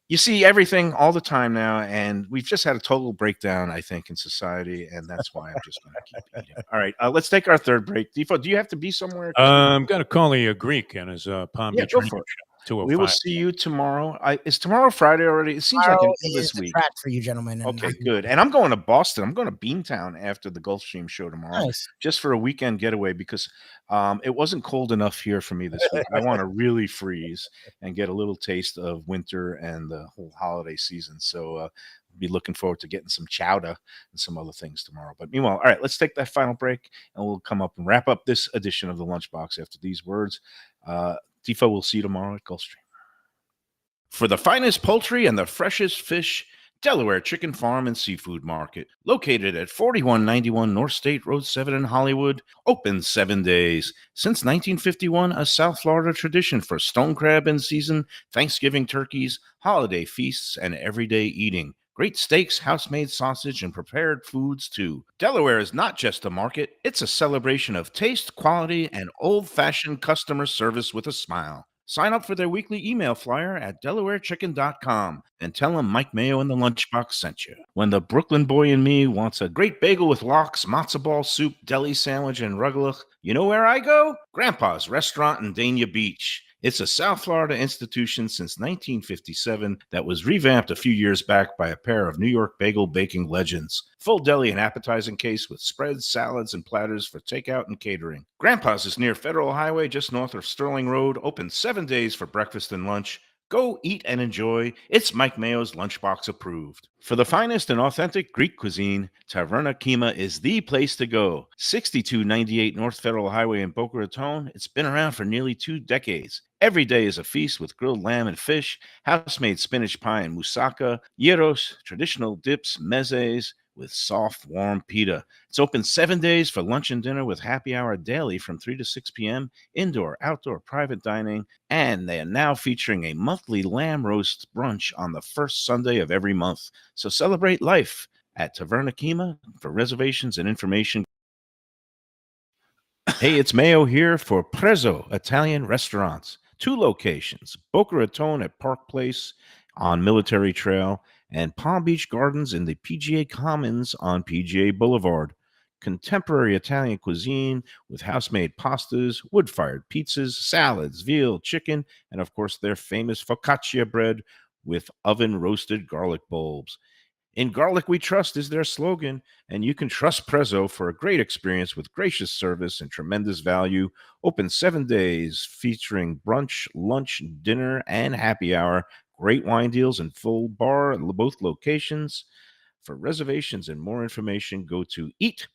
You see everything all the time now, and we've just had a total breakdown, I think, in society, and that's why I'm just going to keep eating. All right, let's take our third break. Defo, do you have to be somewhere? I'm going to call a Greek and his Palm Beach. Go for it. We will see you tomorrow. Is tomorrow Friday already? It seems like this week. For you, gentlemen. Okay, good. And I'm going to Boston. I'm going to Beantown after the Gulfstream show tomorrow, just for a weekend getaway, because it wasn't cold enough here for me this week. I want to really freeze and get a little taste of winter and the whole holiday season. So be looking forward to getting some chowder and some other things tomorrow. But meanwhile, all right, let's take that final break, and we'll come up and wrap up this edition of the Lunchbox after these words. Defo, we'll see you tomorrow at Gulfstream. For the finest poultry and the freshest fish, Delaware Chicken Farm and Seafood Market, located at 4191 North State Road 7 in Hollywood, open 7 days. Since 1951, a South Florida tradition for stone crab in season, Thanksgiving turkeys, holiday feasts, and everyday eating. Great steaks, house-made sausage, and prepared foods, too. Delaware is not just a market, it's a celebration of taste, quality, and old-fashioned customer service with a smile. Sign up for their weekly email flyer at DelawareChicken.com and tell them Mike Mayo and the Lunchbox sent you. When the Brooklyn boy in me wants a great bagel with lox, matzo ball soup, deli sandwich, and rugelach, you know where I go? Grandpa's Restaurant in Dania Beach. It's a South Florida institution since 1957 that was revamped a few years back by a pair of New York bagel baking legends. Full deli and appetizing case with spreads, salads, and platters for takeout and catering. Grandpa's is near Federal Highway just north of Sterling Road, open 7 days for breakfast and lunch. Go eat and enjoy. It's Mike Mayo's Lunchbox approved. For the finest and authentic Greek cuisine, Taverna Kima is the place to go. 6298 North Federal Highway in Boca Raton. It's been around for nearly 2 decades. Every day is a feast with grilled lamb and fish, house-made spinach pie and moussaka, gyros, traditional dips, mezes, with soft, warm pita. It's open 7 days for lunch and dinner with happy hour daily from 3 to 6 p.m., indoor, outdoor, private dining, and they are now featuring a monthly lamb roast brunch on the first Sunday of every month. So celebrate life at Taverna Kima. For reservations and information, hey, it's Mayo here for Prezzo Italian Restaurants. 2 locations, Boca Raton at Park Place on Military Trail and Palm Beach Gardens in the PGA Commons on PGA Boulevard. Contemporary Italian cuisine with house-made pastas, wood-fired pizzas, salads, veal, chicken, and of course their famous focaccia bread with oven-roasted garlic bulbs. In Garlic We Trust is their slogan, and you can trust Prezzo for a great experience with gracious service and tremendous value. Open 7 days, featuring brunch, lunch, dinner, and happy hour. Great wine deals and full bar at both locations. For reservations and more information, go to Eat.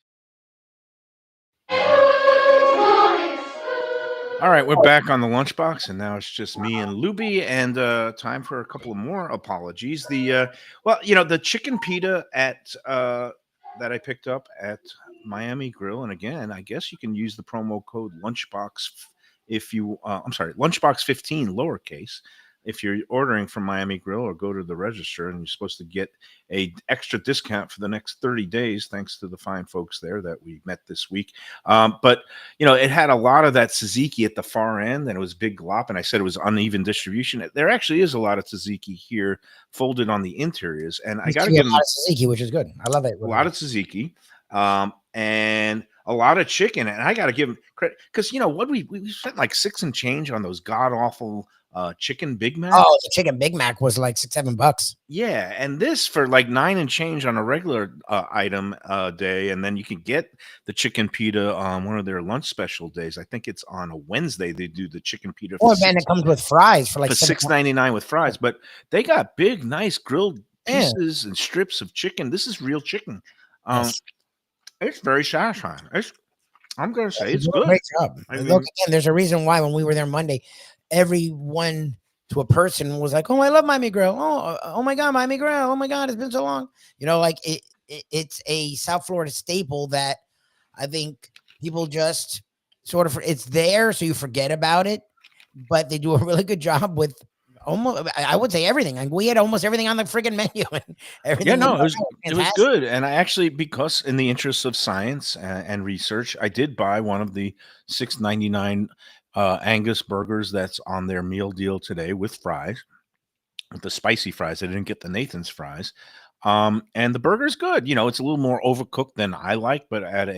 All right, we're back on the Lunchbox, and now it's just me and Lubie, and time for a couple of more apologies. The chicken pita at that I picked up at Miami Grill, and again, I guess you can use the promo code Lunchbox if you, Lunchbox 15 lowercase. If you're ordering from Miami Grill, or go to the register, and you're supposed to get a extra discount for the next 30 days, thanks to the fine folks there that we met this week. But it had a lot of that tzatziki at the far end, and it was big glop. And I said it was uneven distribution. There actually is a lot of tzatziki here, folded on the interiors, and I got to give a lot of tzatziki, which is good. I love it. A lot of tzatziki, and a lot of chicken. And I got to give them credit because what we spent like $6 and change on those god awful chicken Big Mac. Oh, the chicken Big Mac was like $6-7. Yeah, and this for like 9 and change on a regular item day, and then you can get the chicken pita on one of their lunch special days. I think it's on a Wednesday. They do the chicken pita. Oh, man, it comes with fries for like $6.99 with fries. But they got big, nice grilled pieces and strips of chicken. This is real chicken. Yes. It's very satisfying. I'm gonna say it's good. Great job. Look, again, there's a reason why when we were there Monday, everyone to a person was like, "Oh, I love Miami Grill. Oh my God, Miami Grill. Oh my God, it's been so long." It's a South Florida staple that I think people just sort of, it's there, so you forget about it. But they do a really good job with almost, I would say, everything. And we had almost everything on the friggin' menu. And everything. Yeah, no, it was good. And I actually, because in the interest of science and research, I did buy one of the $6.99 Angus burgers that's on their meal deal today with fries, with the spicy fries. I didn't get the Nathan's fries. And the burger's good. It's a little more overcooked than I like, but at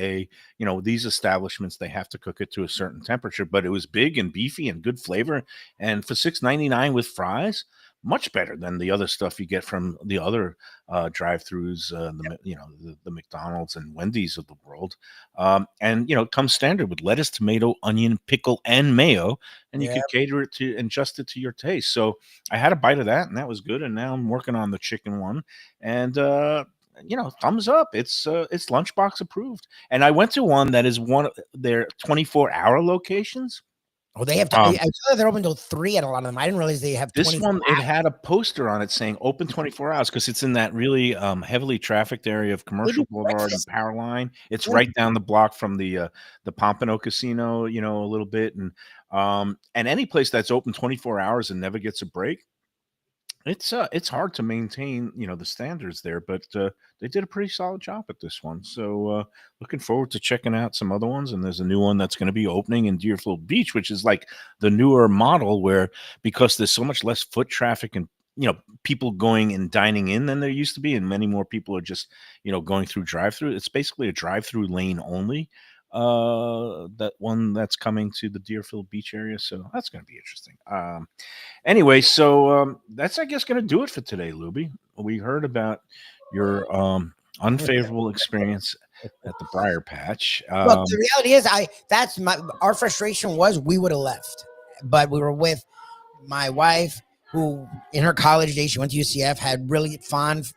these establishments, they have to cook it to a certain temperature, but it was big and beefy and good flavor. And for $6.99 with fries, much better than the other stuff you get from the other drive-throughs, the McDonald's and Wendy's of the world. And it comes standard with lettuce, tomato, onion, pickle, and mayo, and you can cater it to and adjust it to your taste. So I had a bite of that, and that was good. And now I'm working on the chicken one, and thumbs up. It's Lunchbox approved. And I went to one that is one of their 24-hour locations. Oh, they have. I saw they're open until 3 at a lot of them. I didn't realize they have. This one, it had a poster on it saying open 24 hours because it's in that really heavily trafficked area of Commercial Boulevard and Power Line. It's right down the block from the Pompano Casino, a little bit, and any place that's open 24 hours and never gets a break. It's hard to maintain, the standards there, but they did a pretty solid job at this one. So looking forward to checking out some other ones. And there's a new one that's going to be opening in Deerfield Beach, which is like the newer model where, because there's so much less foot traffic and people going and dining in than there used to be, and many more people are just going through drive-through. It's basically a drive-through lane only. that one that's coming to the Deerfield Beach area. So that's going to be interesting. Anyway, so that's I guess going to do it for today, Luby. We heard about your unfavorable experience at the Briar Patch. Look, the reality is, our frustration was we would have left, but we were with my wife, who in her college days she went to UCF, had really fond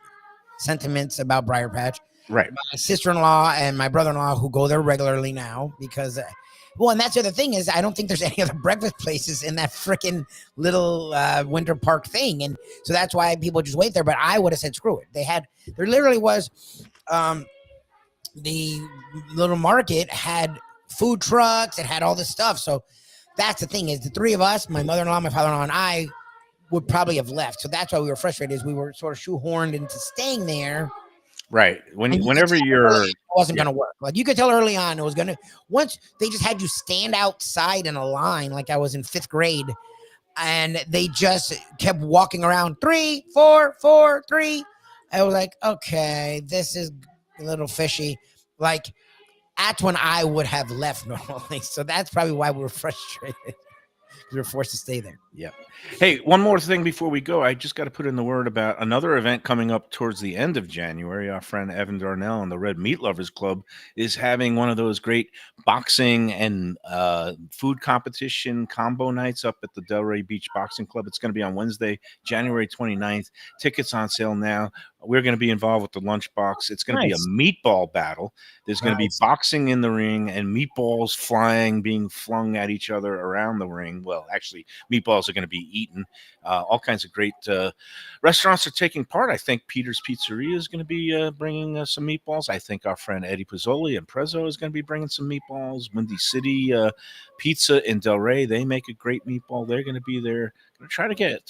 sentiments about Briar Patch. Right. My sister-in-law and my brother-in-law, who go there regularly now, because and that's the other thing is I don't think there's any other breakfast places in that freaking little winter park thing, and so that's why people just wait there. But I would have said screw it. There literally was the little market had food trucks, it had all this stuff. So that's the thing is the three of us, my mother-in-law, my father-in-law, and I would probably have left. So that's why we were frustrated, is we were sort of shoehorned into staying there. Right. Whenever you're, it wasn't going to work. Like you could tell early on it was going to, once they just had you stand outside in a line like I was in 5th grade, and they just kept walking around 3, 4, 4, 3. I was like, okay, this is a little fishy. Like that's when I would have left normally. So that's probably why we were frustrated. We were forced to stay there. Yeah. Hey, one more thing before we go. I just got to put in the word about another event coming up towards the end of January. Our friend Evan Darnell and the Red Meat Lovers Club is having one of those great boxing and food competition combo nights up at the Delray Beach Boxing Club. It's going to be on Wednesday, January 29th. Tickets on sale now. We're going to be involved with the Lunchbox. It's going to be a meatball battle. There's going to be boxing in the ring and meatballs being flung at each other around the ring. Well, actually, meatballs are going to be eaten. All kinds of great restaurants are taking part. I think Peter's Pizzeria is going to be bringing some meatballs. I think our friend Eddie Pizzoli and Prezzo is going to be bringing some meatballs. Windy City Pizza in Delray, they make a great meatball. They're going to be there. Going to try to get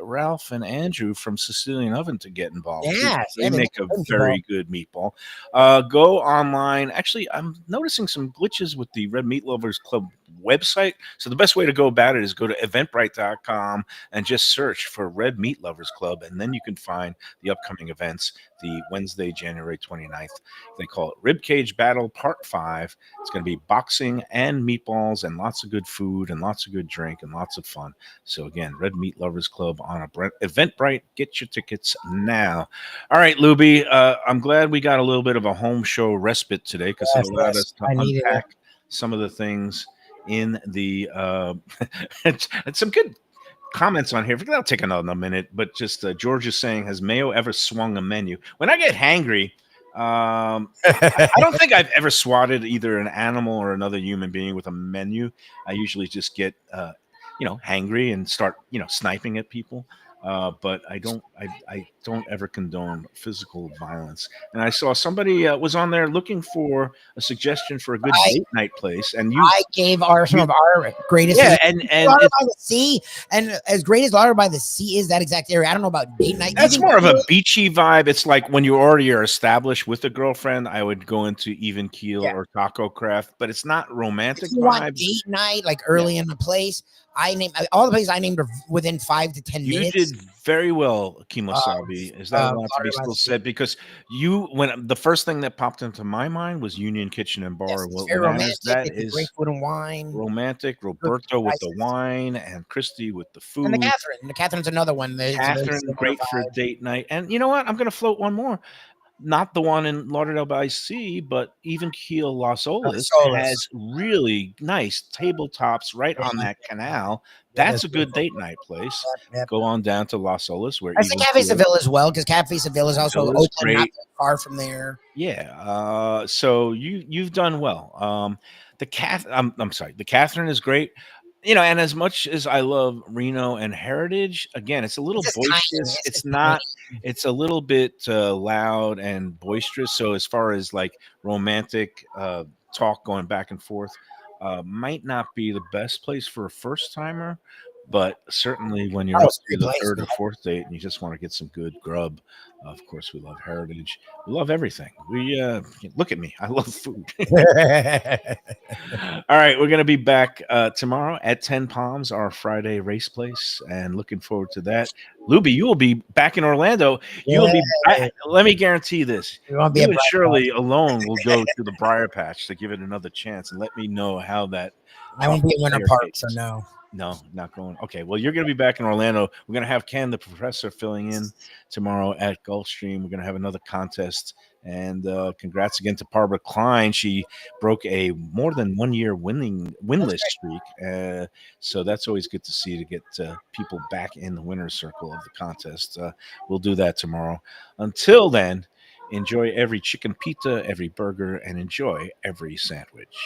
Ralph and Andrew from Sicilian Oven to get involved. Yes, they make a very good meatball. Go online. Actually, I'm noticing some glitches with the Red Meat Lovers Club website. So the best way to go about it is go to eventbrite.com and just search for Red Meat Lovers Club, and then you can find the upcoming events. The Wednesday, January 29th. They call it Ribcage Battle Part 5. It's going to be boxing and meatballs and lots of good food and lots of good drink and lots of fun. So again, Red Meat Lovers Club on Eventbrite. Get your tickets now. All right, Lubie, I'm glad we got a little bit of a home show respite today because it allowed us to unpack some of the things in the and some good comments on here. That'll take another minute, but just George is saying, has Mayo ever swung a menu? When I get hangry, I don't think I've ever swatted either an animal or another human being with a menu. I usually just get hangry and start sniping at people. But I don't ever condone physical violence. And I saw somebody was on there looking for a suggestion for a good date night place, and I gave some of our greatest. Yeah, and Lauder by the Sea, and as great as Lauder by the Sea is that exact area. I don't know about date night. That's more of a beachy vibe. It's like when you already are established with a girlfriend, I would go into Even Keel or Taco Craft, but it's not romantic. If you want date night, like early in the place. I named all the places I named are within 5 to 10 minutes. You did very well, Kimosabi. Is that allowed to be still said? Because when the first thing that popped into my mind was Union Kitchen and Bar. Yes, it's very romantic. That it's is great food and wine. Romantic. Roberto with the wine and Christy with the food. And the Catherine. The Catherine's another one. Catherine, great for a date night. And you know what? I'm going to float one more. Not the one in Lauderdale by Sea, but Even Keel Las Olas has really nice tabletops right on that canal. That's a good date night place. Go on down to Las Olas, where I think Cafe Seville as well, because Cafe Seville is also open, not far from there. Yeah. So you've done well. The Catherine is great. And as much as I love Reno and Heritage, again, it's a little boisterous. It's a little bit loud and boisterous. So as far as like romantic talk going back and forth, might not be the best place for a first timer. But certainly when you're Oh, up it's a to great the place, third or man. fourth date and you just want to get some good grub, of course we love Heritage. We love everything. We look at me. I love food. All right, we're gonna be back tomorrow at 10 Palms, our Friday race place, and looking forward to that. Lubie, you will be back in Orlando. You will Yeah, be. Let me guarantee this: we won't be you at and Bright Shirley alone will go to the Briar Patch to give it another chance, and let me know how that I won't be in Winter player Park, so tastes. no. No, not going. Okay, well, you're going to be back in Orlando. We're going to have Ken, the professor, filling in tomorrow at Gulfstream. We're going to have another contest. And congrats again to Barbara Klein. She broke a more than 1 year winless streak. So that's always good to see, to get people back in the winner's circle of the contest. We'll do that tomorrow. Until then, enjoy every chicken pizza, every burger, and enjoy every sandwich.